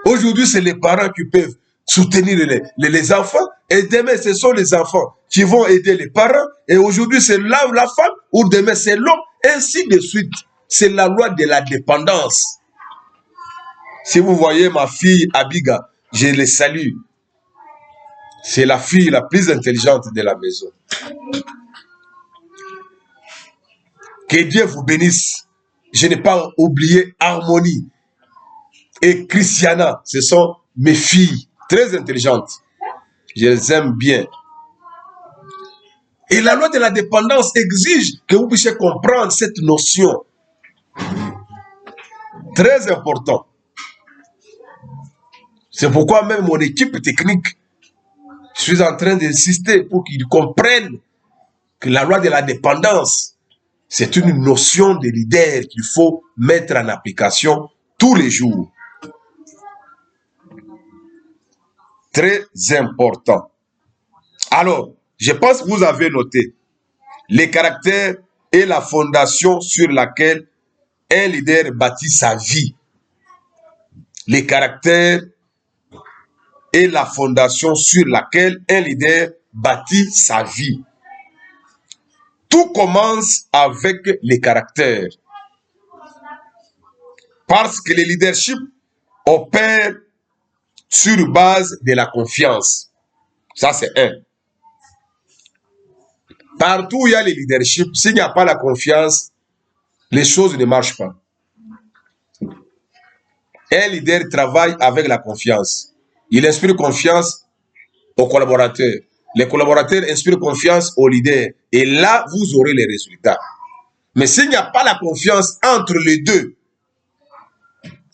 Aujourd'hui, c'est les parents qui peuvent soutenir les enfants, et demain, ce sont les enfants qui vont aider les parents, et aujourd'hui, c'est là la femme, ou demain, c'est l'homme, ainsi de suite. C'est la loi de la dépendance. Si vous voyez ma fille Abiga, je les salue. C'est la fille la plus intelligente de la maison. Que Dieu vous bénisse. Je n'ai pas oublié Harmonie et Christiana. Ce sont mes filles très intelligentes. Je les aime bien. Et la loi de la dépendance exige que vous puissiez comprendre cette notion. Très important. C'est pourquoi même mon équipe technique, Je suis en train d'insister pour qu'ils comprennent que la loi de la dépendance, c'est une notion de leader qu'il faut mettre en application tous les jours. Très important. Alors, je pense que vous avez noté, les caractères est la fondation sur laquelle un leader bâtit sa vie. Les caractères est la fondation sur laquelle un leader bâtit sa vie. Tout commence avec les caractères. Parce que le leadership opère sur base de la confiance. Ça, c'est un. Partout où il y a le leadership, s'il n'y a pas la confiance, les choses ne marchent pas. Un leader travaille avec la confiance. Il inspire confiance aux collaborateurs. Les collaborateurs inspirent confiance aux leaders. Et là, vous aurez les résultats. Mais s'il n'y a pas la confiance entre les deux,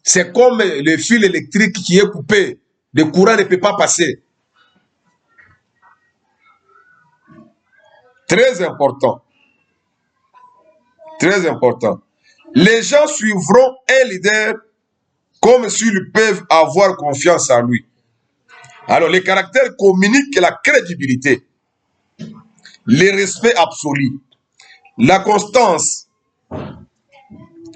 c'est comme le fil électrique qui est coupé. Le courant ne peut pas passer. Très important. Très important. Les gens suivront un leader comme s'ils peuvent avoir confiance en lui. Alors, les caractères communiquent la crédibilité, le respect absolu, la constance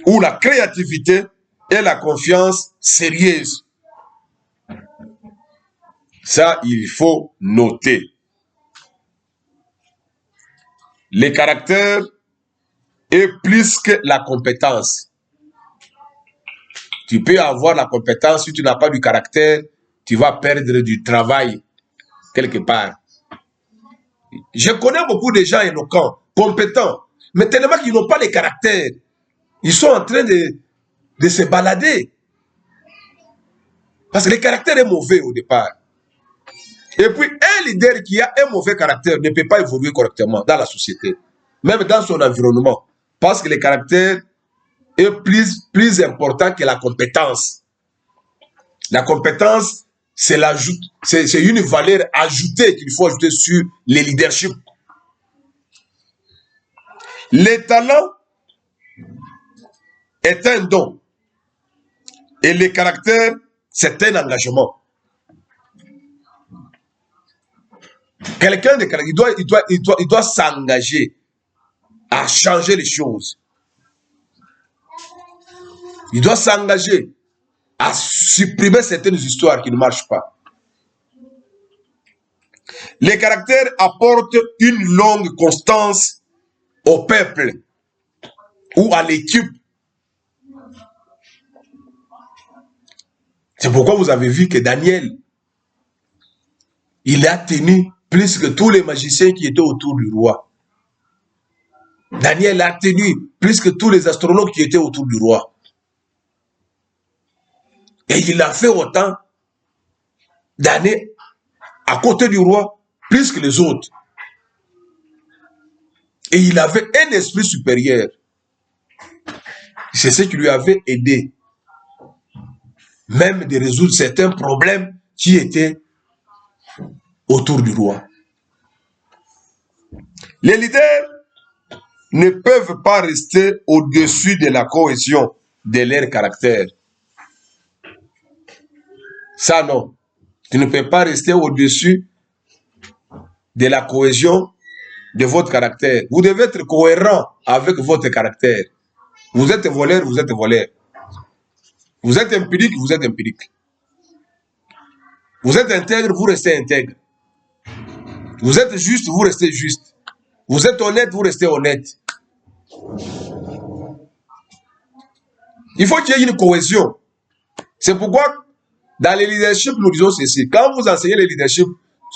ou la créativité et la confiance sérieuse. Ça, il faut noter. Les caractères est plus que la compétence. Tu peux avoir la compétence, si tu n'as pas du caractère, tu vas perdre du travail quelque part. Je connais beaucoup de gens éloquents, compétents, mais tellement qu'ils n'ont pas les caractères. Ils sont en train de se balader. Parce que le caractère est mauvais au départ. Et puis, un leader qui a un mauvais caractère ne peut pas évoluer correctement dans la société, même dans son environnement. Parce que le caractère est plus important que la compétence. La compétence, c'est une valeur ajoutée qu'il faut ajouter sur le leadership. Le talent est un don. Et le caractère, c'est un engagement. Quelqu'un de caractère, il doit s'engager à changer les choses. Il doit s'engager à supprimer certaines histoires qui ne marchent pas. Les caractères apportent une longue constance au peuple ou à l'équipe. C'est pourquoi vous avez vu que Daniel, il a tenu plus que tous les magiciens qui étaient autour du roi. Daniel a tenu plus que tous les astronomes qui étaient autour du roi. Et il a fait autant d'années à côté du roi, plus que les autres. Et il avait un esprit supérieur. C'est ce qui lui avait aidé, même de résoudre certains problèmes qui étaient autour du roi. Les leaders ne peuvent pas rester au-dessus de la cohésion de leur caractère. Ça, non. Tu ne peux pas rester au-dessus de la cohésion de votre caractère. Vous devez être cohérent avec votre caractère. Vous êtes voleur, vous êtes voleur. Vous êtes empirique, vous êtes empirique. Vous êtes intègre, vous restez intègre. Vous êtes juste, vous restez juste. Vous êtes honnête, vous restez honnête. Il faut qu'il y ait une cohésion. C'est pourquoi, dans le leadership, nous disons ceci. Quand vous enseignez le leadership,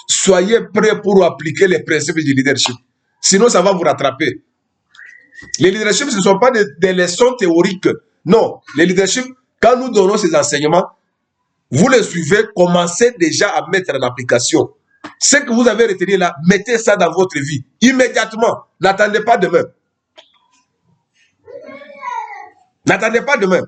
soyez prêts pour appliquer les principes du leadership. Sinon, ça va vous rattraper. Les leaderships, ce ne sont pas des leçons théoriques. Non, les leaderships, quand nous donnons ces enseignements, vous les suivez, commencez déjà à mettre en application. Ce que vous avez retenu là, mettez ça dans votre vie. Immédiatement. N'attendez pas demain. N'attendez pas demain.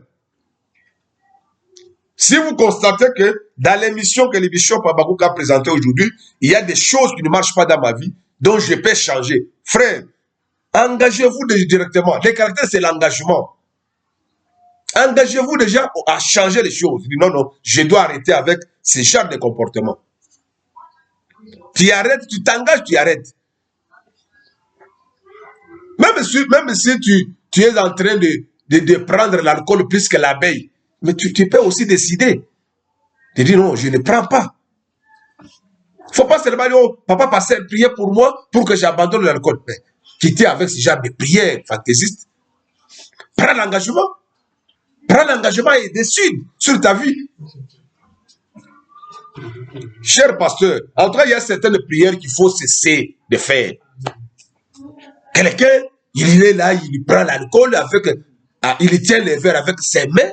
Si vous constatez que dans l'émission que le bishop Abakouk a présentée aujourd'hui, il y a des choses qui ne marchent pas dans ma vie, dont je peux changer. Frère, engagez-vous directement. Le caractère, c'est l'engagement. Engagez-vous déjà à changer les choses. Non, non, je dois arrêter avec ce genre de comportement. Tu arrêtes, tu t'engages, tu arrêtes. Même si tu es en train de prendre l'alcool plus que l'abeille, mais tu peux aussi décider. Tu dis non, je ne prends pas. Il ne faut pas seulement dire, oh, papa passait prier pour moi pour que j'abandonne l'alcool. Mais quitter avec ce genre de prière fantaisiste. Prends l'engagement. Prends l'engagement et décide sur ta vie. Cher pasteur, en tout cas, il y a certaines prières qu'il faut cesser de faire. Quelqu'un, il est là, il prend l'alcool, il tient les verres avec ses mains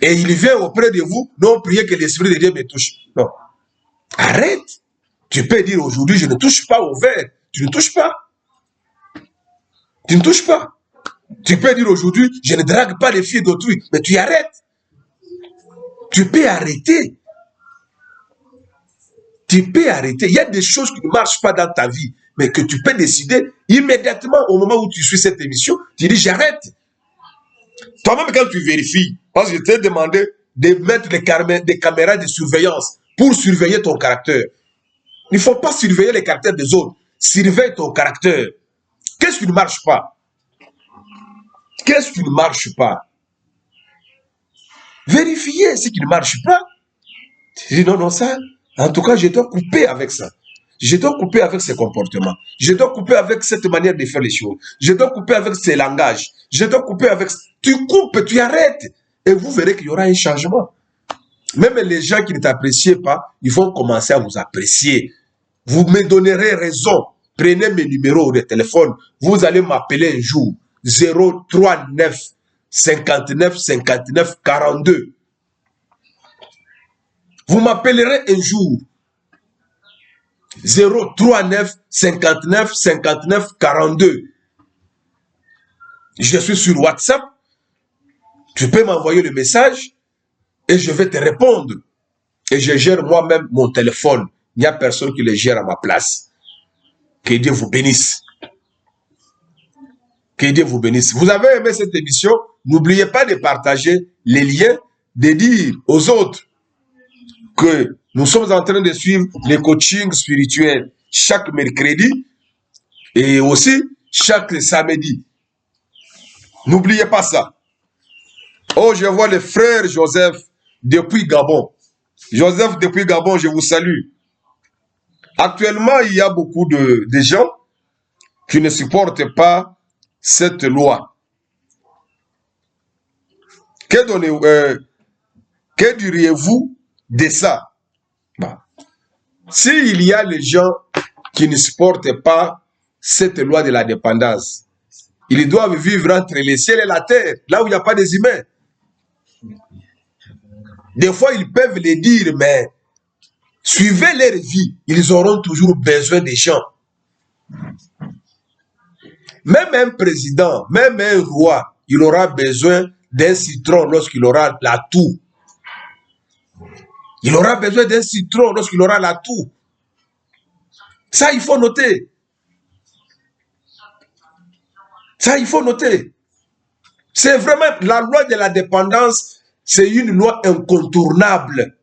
et il vient auprès de vous, non prier que l'Esprit de Dieu me touche. Non. Arrête. Tu peux dire aujourd'hui, je ne touche pas au verre. Tu ne touches pas. Tu ne touches pas. Tu peux dire aujourd'hui, je ne drague pas les filles d'autrui, mais tu arrêtes. Tu peux arrêter. Tu peux arrêter. Il y a des choses qui ne marchent pas dans ta vie, mais que tu peux décider immédiatement au moment où tu suis cette émission, tu dis j'arrête. Toi-même, quand tu vérifies, parce que je t'ai demandé de mettre des caméras de surveillance pour surveiller ton caractère. Il ne faut pas surveiller les caractères des autres. Surveille ton caractère. Qu'est-ce qui ne marche pas? Qu'est-ce qui ne marche pas? Vérifiez ce qui ne marche pas. Tu dis non, non, ça, en tout cas, je dois couper avec ça. Je dois couper avec ces comportements. Je dois couper avec cette manière de faire les choses. Je dois couper avec ces langages. Je dois couper avec... Tu coupes, tu arrêtes. Et vous verrez qu'il y aura un changement. Même les gens qui ne t'apprécient pas, ils vont commencer à vous apprécier. Vous me donnerez raison. Prenez mes numéros de téléphone. Vous allez m'appeler un jour. 039 59 59 42. Vous m'appellerez un jour. 039 59 59 42. Je suis sur WhatsApp. Tu peux m'envoyer le message et je vais te répondre. Et je gère moi-même mon téléphone. Il n'y a personne qui le gère à ma place. Que Dieu vous bénisse. Que Dieu vous bénisse. Vous avez aimé cette émission? N'oubliez pas de partager les liens, de dire aux autres que nous sommes en train de suivre les coachings spirituels chaque mercredi et aussi chaque samedi. N'oubliez pas ça. Oh, je vois le frère Joseph depuis Gabon. Joseph depuis Gabon, je vous salue. Actuellement, il y a beaucoup de gens qui ne supportent pas cette loi. Que diriez-vous de ça? S'il y a les gens qui ne supportent pas cette loi de la dépendance, ils doivent vivre entre le ciel et la terre, là où il n'y a pas des humains. Des fois, ils peuvent le dire, mais suivez leur vie, ils auront toujours besoin des gens. Même un président, même un roi, il aura besoin d'un citron lorsqu'il aura la toux. Il aura besoin d'un citron lorsqu'il aura la toux. Ça, il faut noter. Ça, il faut noter. C'est vraiment la loi de la dépendance, c'est une loi incontournable.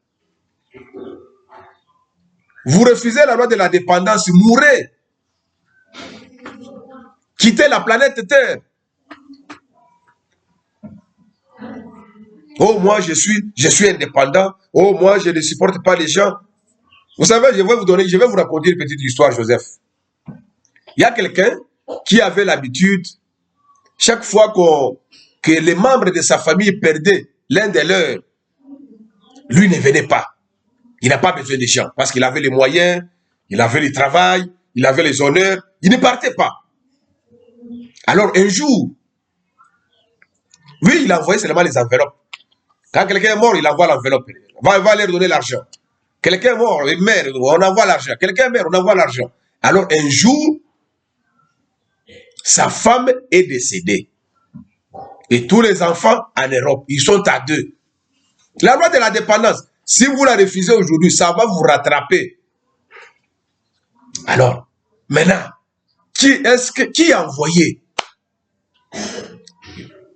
Vous refusez la loi de la dépendance, mourrez. Quittez la planète Terre. Oh, moi, je suis indépendant. Oh, moi, je ne supporte pas les gens. Vous savez, je vais vous raconter une petite histoire, Joseph. Il y a quelqu'un qui avait l'habitude, chaque fois que les membres de sa famille perdaient l'un des leurs, lui ne venait pas. Il n'a pas besoin des gens parce qu'il avait les moyens, il avait le travail, il avait les honneurs. Il ne partait pas. Alors un jour, oui, il envoyait seulement les enveloppes. Quand quelqu'un est mort, il envoie l'enveloppe. Va leur donner l'argent. Quelqu'un est mort, il meurt, on envoie l'argent. Quelqu'un meurt, on envoie l'argent. Alors un jour, sa femme est décédée. Et tous les enfants en Europe, ils sont à 2. La loi de la dépendance. Si vous la refusez aujourd'hui, ça va vous rattraper. Alors, maintenant, qui a envoyé?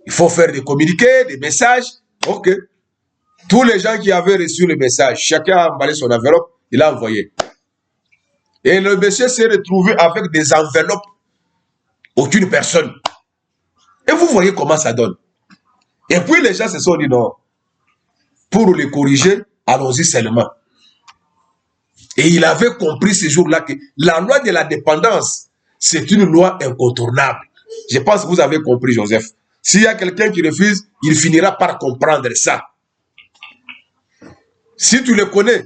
Il faut faire des communiqués, des messages. Ok. Tous les gens qui avaient reçu le message, chacun a emballé son enveloppe, il a envoyé. Et le monsieur s'est retrouvé avec des enveloppes. Aucune personne. Et vous voyez comment ça donne. Et puis les gens se sont dit non. Pour les corriger, allons-y seulement. Et il avait compris ce jour-là que la loi de la dépendance, c'est une loi incontournable. Je pense que vous avez compris, Joseph. S'il y a quelqu'un qui refuse, il finira par comprendre ça. Si tu le connais,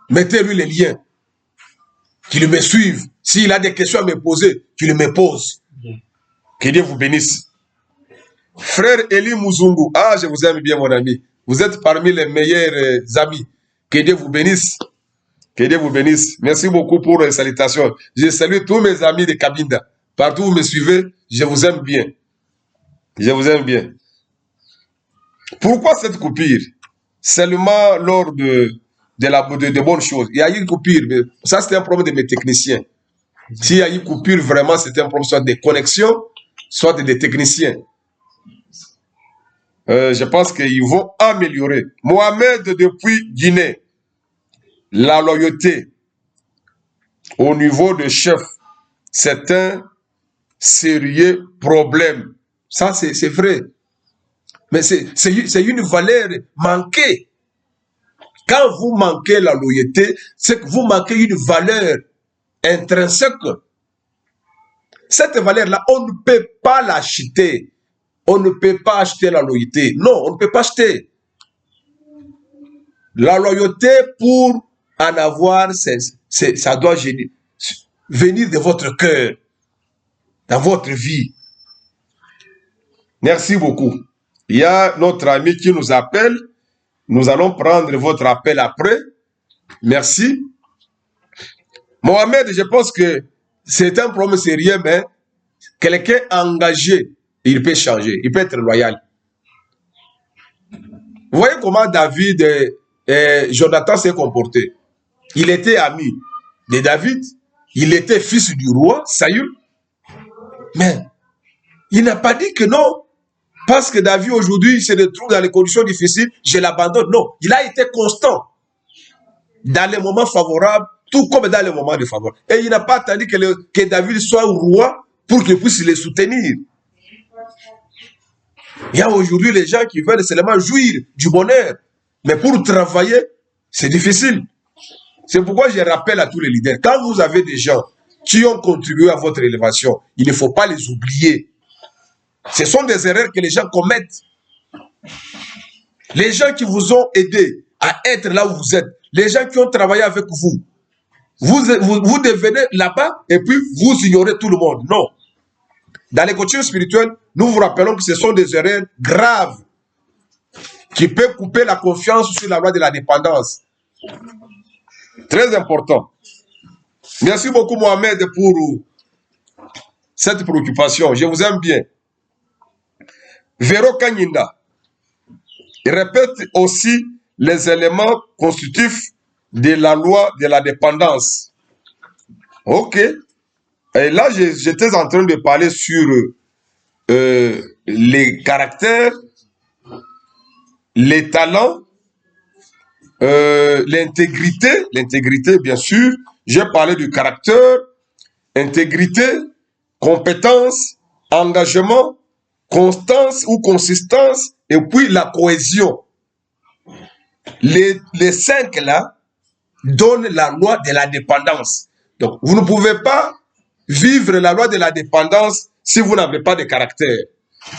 mettez-lui les liens. Qu'il me suive. S'il a des questions à me poser, qu'il me pose. Que Dieu vous bénisse. Frère Eli Muzungu, ah, je vous aime bien, mon ami. Vous êtes parmi les meilleurs amis. Que Dieu vous bénisse. Que Dieu vous bénisse. Merci beaucoup pour les salutations. Je salue tous mes amis de Kabinda. Partout où vous me suivez, je vous aime bien. Je vous aime bien. Pourquoi cette coupure? Seulement lors de bonnes choses. Il y a eu une coupure, mais ça c'était un problème de mes techniciens. S'il y a eu une coupure, vraiment c'était un problème soit des connexions, soit des techniciens. Je pense qu'ils vont améliorer. Mohamed depuis Guinée. La loyauté au niveau de chef, c'est un sérieux problème. Ça, c'est vrai. Mais c'est une valeur manquée. Quand vous manquez la loyauté, c'est que vous manquez une valeur intrinsèque. Cette valeur-là, on ne peut pas l'acheter. On ne peut pas acheter la loyauté. Non, on ne peut pas acheter. La loyauté, pour en avoir, ça doit venir de votre cœur, dans votre vie. Merci beaucoup. Il y a notre ami qui nous appelle. Nous allons prendre votre appel après. Merci. Mohamed, je pense que c'est un problème sérieux, mais quelqu'un engagé, il peut changer, il peut être loyal. Vous voyez comment David et Jonathan s'est comporté. Il était ami de David, il était fils du roi, Saül, mais il n'a pas dit que non. Parce que David aujourd'hui se retrouve dans les conditions difficiles, je l'abandonne. Non, il a été constant dans les moments favorables, tout comme dans les moments défavorables. Et il n'a pas attendu que David soit roi pour qu'il puisse les soutenir. Il y a aujourd'hui les gens qui veulent seulement jouir du bonheur. Mais pour travailler, c'est difficile. C'est pourquoi je rappelle à tous les leaders, quand vous avez des gens qui ont contribué à votre élévation, il ne faut pas les oublier. Ce sont des erreurs que les gens commettent. Les gens qui vous ont aidé à être là où vous êtes, les gens qui ont travaillé avec vous, vous devenez là-bas et puis vous ignorez tout le monde. Non. Dans les coachings spirituels, nous vous rappelons que ce sont des erreurs graves qui peuvent couper la confiance sur la loi de la dépendance. Très important. Merci beaucoup Mohamed pour cette préoccupation. Je vous aime bien. Véro Kanyinda répète aussi les éléments constitutifs de la loi de la dépendance. Ok. Et là, j'étais en train de parler sur les caractères, les talents, l'intégrité, bien sûr. J'ai parlé du caractère, intégrité, compétence, engagement, constance ou consistance, et puis la cohésion. Les 5 là donnent la loi de la dépendance. Donc, vous ne pouvez pas vivre la loi de la dépendance si vous n'avez pas de caractère,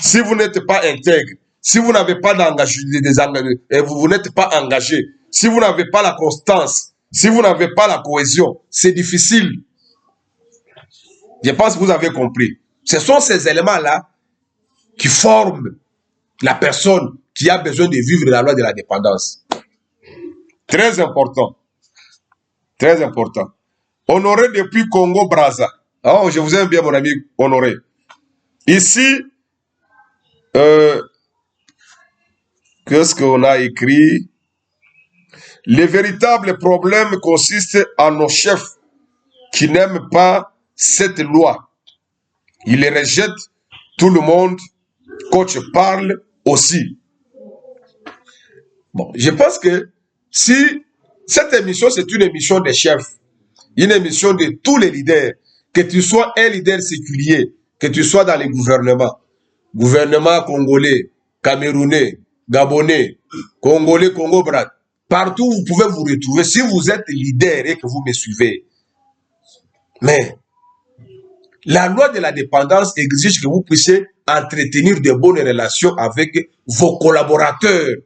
si vous n'êtes pas intègre, si vous n'avez pas d'engagement, vous n'êtes pas engagé, si vous n'avez pas la constance, si vous n'avez pas la cohésion, c'est difficile. Je pense que vous avez compris. Ce sont ces éléments-là qui forment la personne qui a besoin de vivre la loi de la dépendance. Très important. Très important. Honoré depuis Congo-Brazza. Oh, je vous aime bien, mon ami Honoré. Ici, qu'est-ce qu'on a écrit? Le véritable problème consiste en nos chefs qui n'aiment pas cette loi. Ils les rejettent, tout le monde. Coach parle aussi. Bon, je pense que si cette émission, c'est une émission des chefs, une émission de tous les leaders, que tu sois un leader séculier, que tu sois dans les gouvernements congolais, camerounais, gabonais, congolais, Congo-Brat, partout où vous pouvez vous retrouver, si vous êtes leader et que vous me suivez. Mais la loi de la dépendance exige que vous puissiez entretenir de bonnes relations avec vos collaborateurs,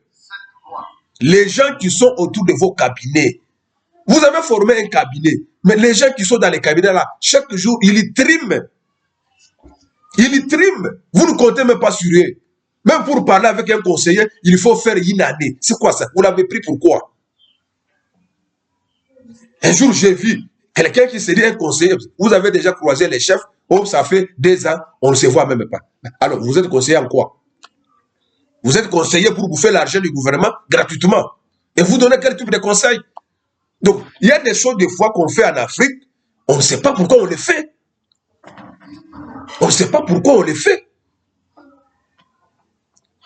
les gens qui sont autour de vos cabinets. Vous avez formé un cabinet, mais les gens qui sont dans les cabinets là, chaque jour, ils y triment. Ils y triment. Vous ne comptez même pas sur eux. Même pour parler avec un conseiller, il faut faire une année. C'est quoi ça? Vous l'avez pris pourquoi? Un jour, j'ai vu quelqu'un qui se dit un conseiller. Vous avez déjà croisé les chefs. Oh, ça fait 2 ans, on ne se voit même pas. Alors, vous êtes conseiller en quoi? Vous êtes conseiller pour bouffer l'argent du gouvernement gratuitement. Et vous donnez quel type de conseil? Donc, il y a des choses des fois qu'on fait en Afrique, on ne sait pas pourquoi on les fait. On ne sait pas pourquoi on les fait.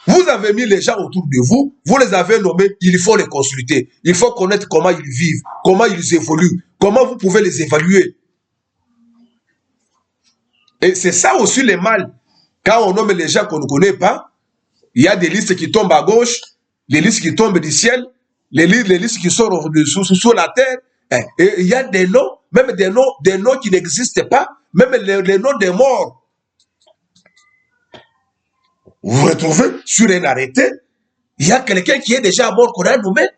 Vous avez mis les gens autour de vous, vous les avez nommés, il faut les consulter. Il faut connaître comment ils vivent, comment ils évoluent, comment vous pouvez les évaluer. Et c'est ça aussi le mal. Quand on nomme les gens qu'on ne connaît pas, il y a des listes qui tombent à gauche, des listes qui tombent du ciel, les listes qui sont sous la terre. Et il y a des noms, même des noms qui n'existent pas, même les noms des morts. Vous vous retrouvez sur un arrêté, il y a quelqu'un qui est déjà mort qu'on a nommé.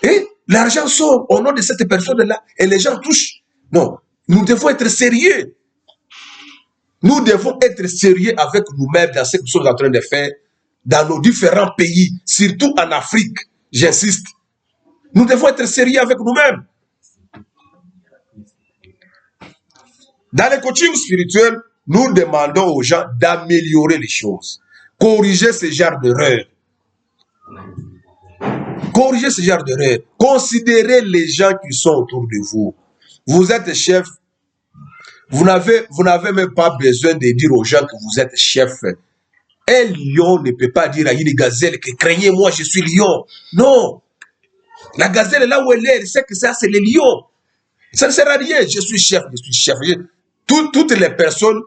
Et l'argent sort au nom de cette personne-là et les gens touchent. Non, nous devons être sérieux. Nous devons être sérieux avec nous-mêmes dans ce que nous sommes en train de faire dans nos différents pays, surtout en Afrique, j'insiste. Nous devons être sérieux avec nous-mêmes. Dans les coachings spirituels, nous demandons aux gens d'améliorer les choses, corriger ce genre d'erreurs. Corriger ce genre d'erreurs. Considérez les gens qui sont autour de vous. Vous êtes chef. Vous n'avez même pas besoin de dire aux gens que vous êtes chef. Un lion ne peut pas dire à une gazelle que craignez-moi, je suis lion. Non. La gazelle, là où elle est, elle sait que ça, c'est le lion. Ça ne sert à rien. Je suis chef, je suis chef. Toutes les personnes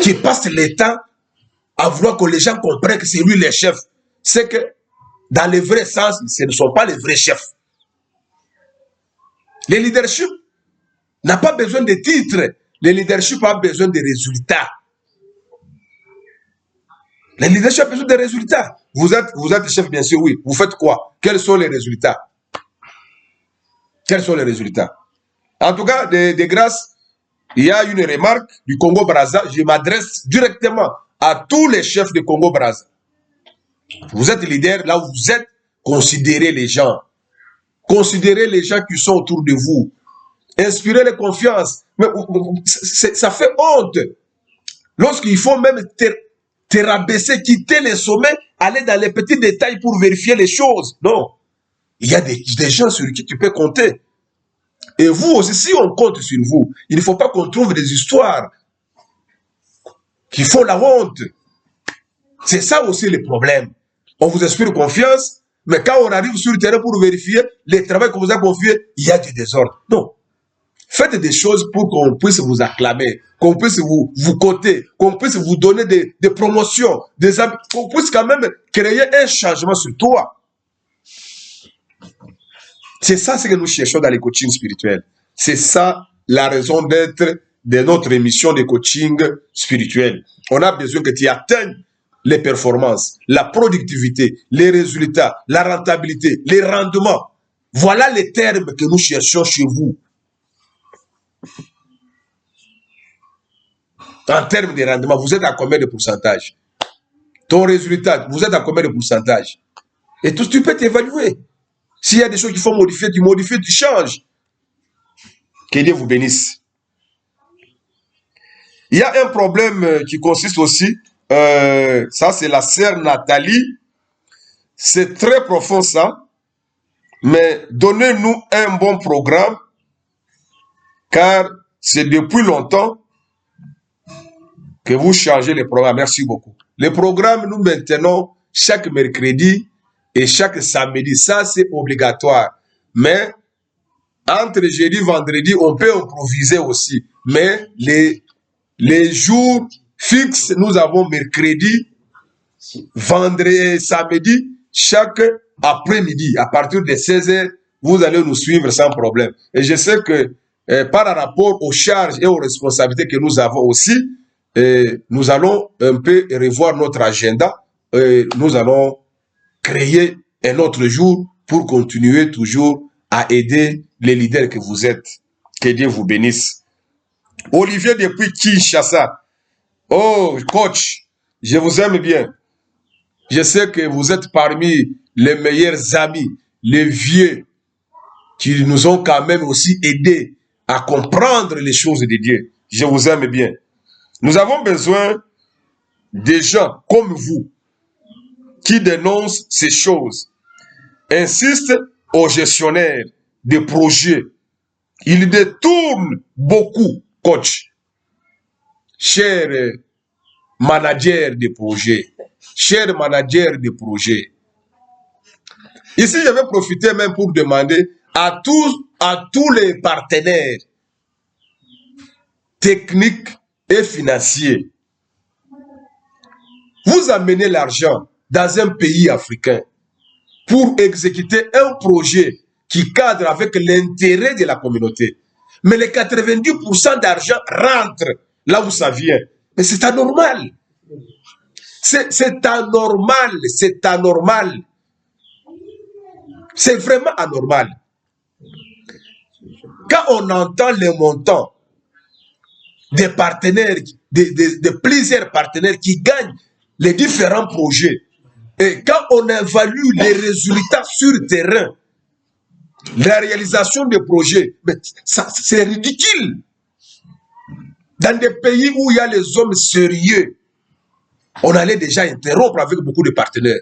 qui passent le temps à vouloir que les gens comprennent que c'est lui le chef, c'est que dans le vrai sens, ce ne sont pas les vrais chefs. Le leadership n'a pas besoin de titres. Le leadership a besoin de résultats. Le leadership a besoin de résultats. Vous êtes chef, bien sûr, oui. Vous faites quoi? Quels sont les résultats? Quels sont les résultats? En tout cas, de grâce, il y a une remarque du Congo-Brazza. Je m'adresse directement à tous les chefs de Congo-Brazza. Vous êtes leader, là où vous êtes, considérez les gens. Considérez les gens qui sont autour de vous. Inspirez les confiances. Mais ça fait honte. Lorsqu'il faut même te rabaisser, quitter les sommets, aller dans les petits détails pour vérifier les choses. Non. Il y a des gens sur qui tu peux compter. Et vous aussi, si on compte sur vous, il ne faut pas qu'on trouve des histoires qui font la honte. C'est ça aussi le problème. On vous inspire confiance, mais quand on arrive sur le terrain pour vérifier le travail qu'on vous a confié, il y a du désordre. Non. Faites des choses pour qu'on puisse vous acclamer, qu'on puisse vous coter, qu'on puisse vous donner des promotions, qu'on puisse quand même créer un changement sur toi. C'est ça ce que nous cherchons dans les coachings spirituels. C'est ça la raison d'être de notre émission de coaching spirituel. On a besoin que tu atteignes les performances, la productivité, les résultats, la rentabilité, les rendements. Voilà les termes que nous cherchons chez vous. En termes de rendement, vous êtes à combien de pourcentage? Ton résultat, vous êtes à combien de pourcentage? Et tout, tu peux t'évaluer. S'il y a des choses qu'il faut modifier, tu changes. Que Dieu vous bénisse. Il y a un problème qui consiste aussi, ça c'est la sœur Nathalie, c'est très profond ça. Mais donnez-nous un bon programme, car c'est depuis longtemps que vous changez les programmes. Merci beaucoup. Les programmes, nous maintenons chaque mercredi et chaque samedi. Ça, c'est obligatoire. Mais entre jeudi et vendredi, on peut improviser aussi. Mais les jours fixes, nous avons mercredi, vendredi et samedi, chaque après-midi. À partir de 16h, vous allez nous suivre sans problème. Et je sais que par rapport aux charges et aux responsabilités que nous avons aussi, nous allons un peu revoir notre agenda. Nous allons créer un autre jour pour continuer toujours à aider les leaders que vous êtes. Que Dieu vous bénisse. Olivier depuis Kinshasa. Oh, coach, je vous aime bien. Je sais que vous êtes parmi les meilleurs amis, les vieux, qui nous ont quand même aussi aidés à comprendre les choses de Dieu. Je vous aime bien. Nous avons besoin de gens comme vous qui dénoncent ces choses, insistent aux gestionnaires de projets. Ils détournent beaucoup, coach, chers managers de projets, chers managers de projets. Ici, je vais profiter même pour demander à tous les partenaires techniques et financiers, vous amenez l'argent dans un pays africain pour exécuter un projet qui cadre avec l'intérêt de la communauté. Mais les 90% d'argent rentre là où ça vient. Mais c'est anormal. C'est anormal. C'est anormal. C'est vraiment anormal. Quand on entend les montants des partenaires, de plusieurs partenaires qui gagnent les différents projets, et quand on évalue les résultats sur le terrain, la réalisation des projets, c'est ridicule. Dans des pays où il y a les hommes sérieux, on allait déjà interrompre avec beaucoup de partenaires.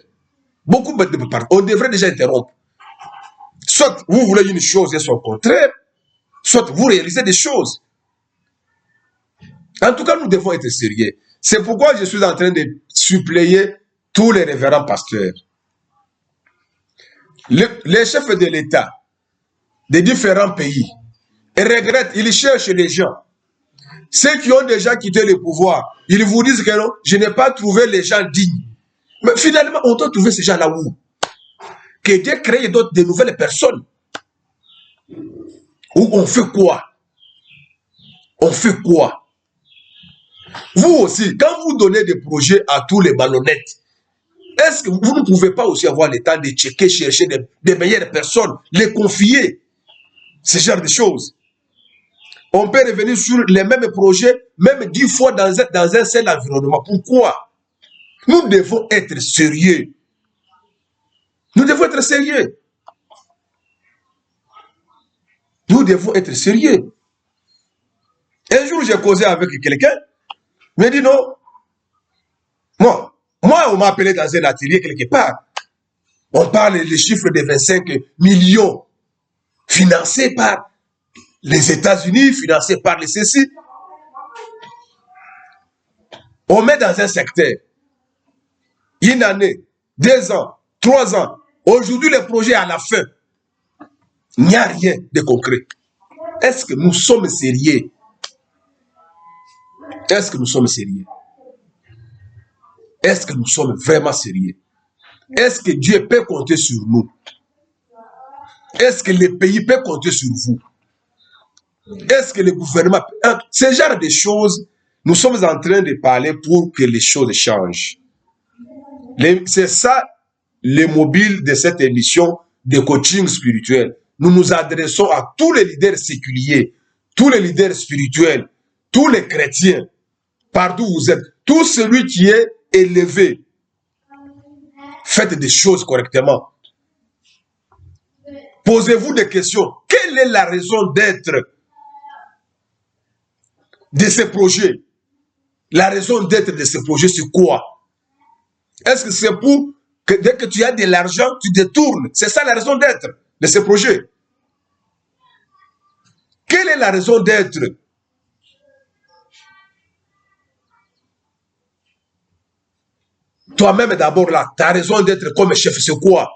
Beaucoup de partenaires. On devrait déjà interrompre. Soit vous voulez une chose et son contraire, soit vous réalisez des choses. En tout cas, nous devons être sérieux. C'est pourquoi je suis en train de suppléer tous les révérends pasteurs. Les chefs de l'État des différents pays regrettent, ils cherchent les gens. Ceux qui ont déjà quitté le pouvoir, ils vous disent que non, je n'ai pas trouvé les gens dignes. Mais finalement, on doit trouver ces gens-là où? Que Dieu crée de nouvelles personnes. Où on fait quoi? On fait quoi? Vous aussi, quand vous donnez des projets à tous les malhonnêtes, est-ce que vous ne pouvez pas aussi avoir le temps de checker, chercher des meilleures personnes, les confier? Ce genre de choses. On peut revenir sur les mêmes projets, même 10 fois dans un seul environnement. Pourquoi? Nous devons être sérieux. Nous devons être sérieux. Nous devons être sérieux. Un jour, j'ai causé avec quelqu'un. Il m'a dit non. Moi, on m'a appelé dans un atelier quelque part. On parle des chiffres de 25 millions financés par les États-Unis, financés par les CECI. On met dans un secteur. Une année, 2 ans, 3 ans. Aujourd'hui, le projet à la fin. Il n'y a rien de concret. Est-ce que nous sommes sérieux? Est-ce que nous sommes sérieux? Est-ce que nous sommes vraiment sérieux? Est-ce que Dieu peut compter sur nous? Est-ce que le pays peut compter sur vous? Est-ce que le gouvernement peut... Ce genre de choses, nous sommes en train de parler pour que les choses changent. C'est ça le mobile de cette émission de coaching spirituel. Nous nous adressons à tous les leaders séculiers, tous les leaders spirituels, tous les chrétiens, partout où vous êtes, tout celui qui est élevé. Faites des choses correctement. Posez-vous des questions. Quelle est la raison d'être de ces projets? La raison d'être de ces projets, c'est quoi? Est-ce que c'est pour que dès que tu as de l'argent, tu détournes? C'est ça la raison d'être? de ce projet? Quelle est la raison d'être? Toi-même d'abord là, ta raison d'être comme chef, c'est quoi?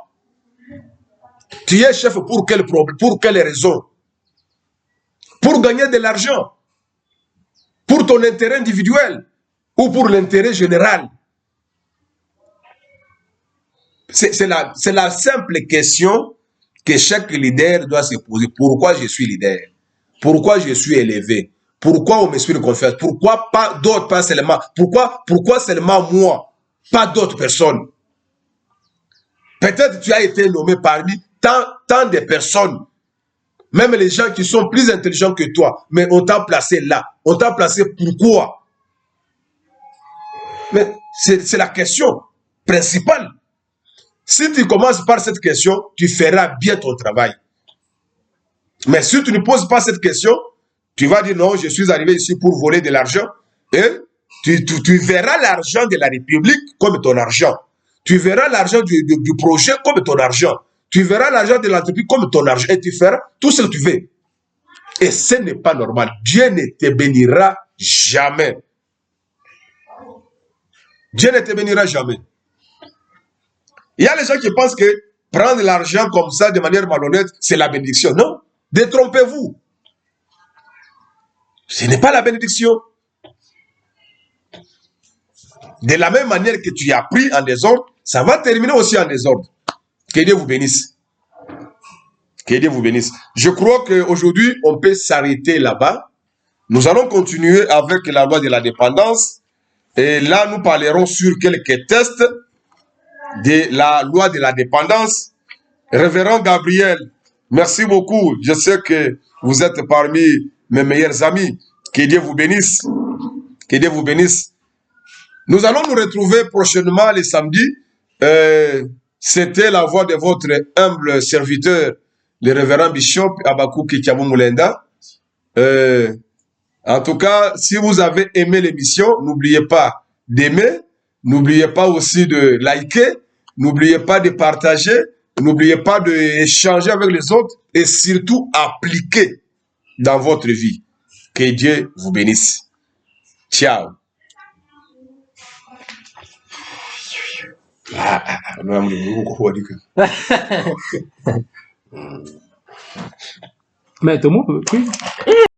Tu es chef pour quel problème? Pour quelle raison? Pour gagner de l'argent? Pour ton intérêt individuel? Ou pour l'intérêt général? C'est la simple question que chaque leader doit se poser. Pourquoi je suis leader? Pourquoi je suis élevé? Pourquoi on me suit de confiance? Pourquoi pas d'autres, pas seulement? Pourquoi seulement moi? Pas d'autres personnes. Peut-être tu as été nommé parmi tant de personnes. Même les gens qui sont plus intelligents que toi. Mais on t'a placé là. On t'a placé pourquoi? Mais c'est la question principale. Si tu commences par cette question, tu feras bien ton travail. Mais si tu ne poses pas cette question, tu vas dire non, je suis arrivé ici pour voler de l'argent. Et tu verras l'argent de la République comme ton argent. Tu verras l'argent du projet comme ton argent. Tu verras l'argent de l'entreprise comme ton argent. Et tu feras tout ce que tu veux. Et ce n'est pas normal. Dieu ne te bénira jamais. Dieu ne te bénira jamais. Il y a les gens qui pensent que prendre l'argent comme ça de manière malhonnête, c'est la bénédiction. Non, détrompez-vous. Ce n'est pas la bénédiction. De la même manière que tu as pris en désordre, ça va terminer aussi en désordre. Que Dieu vous bénisse. Que Dieu vous bénisse. Je crois qu'aujourd'hui, on peut s'arrêter là-bas. Nous allons continuer avec la loi de la dépendance. Et là, nous parlerons sur quelques tests de la loi de la dépendance. Révérend Gabriel, merci beaucoup. Je sais que vous êtes parmi mes meilleurs amis. Que Dieu vous bénisse. Que Dieu vous bénisse. Nous allons nous retrouver prochainement les samedis. C'était la voix de votre humble serviteur, le révérend Bishop Abakou Kikiabou Moulenda. En tout cas, si vous avez aimé l'émission, n'oubliez pas d'aimer, n'oubliez pas aussi de liker, n'oubliez pas de partager, n'oubliez pas d'échanger avec les autres et surtout appliquer dans votre vie. Que Dieu vous bénisse. Ciao. Mais tout le monde peut.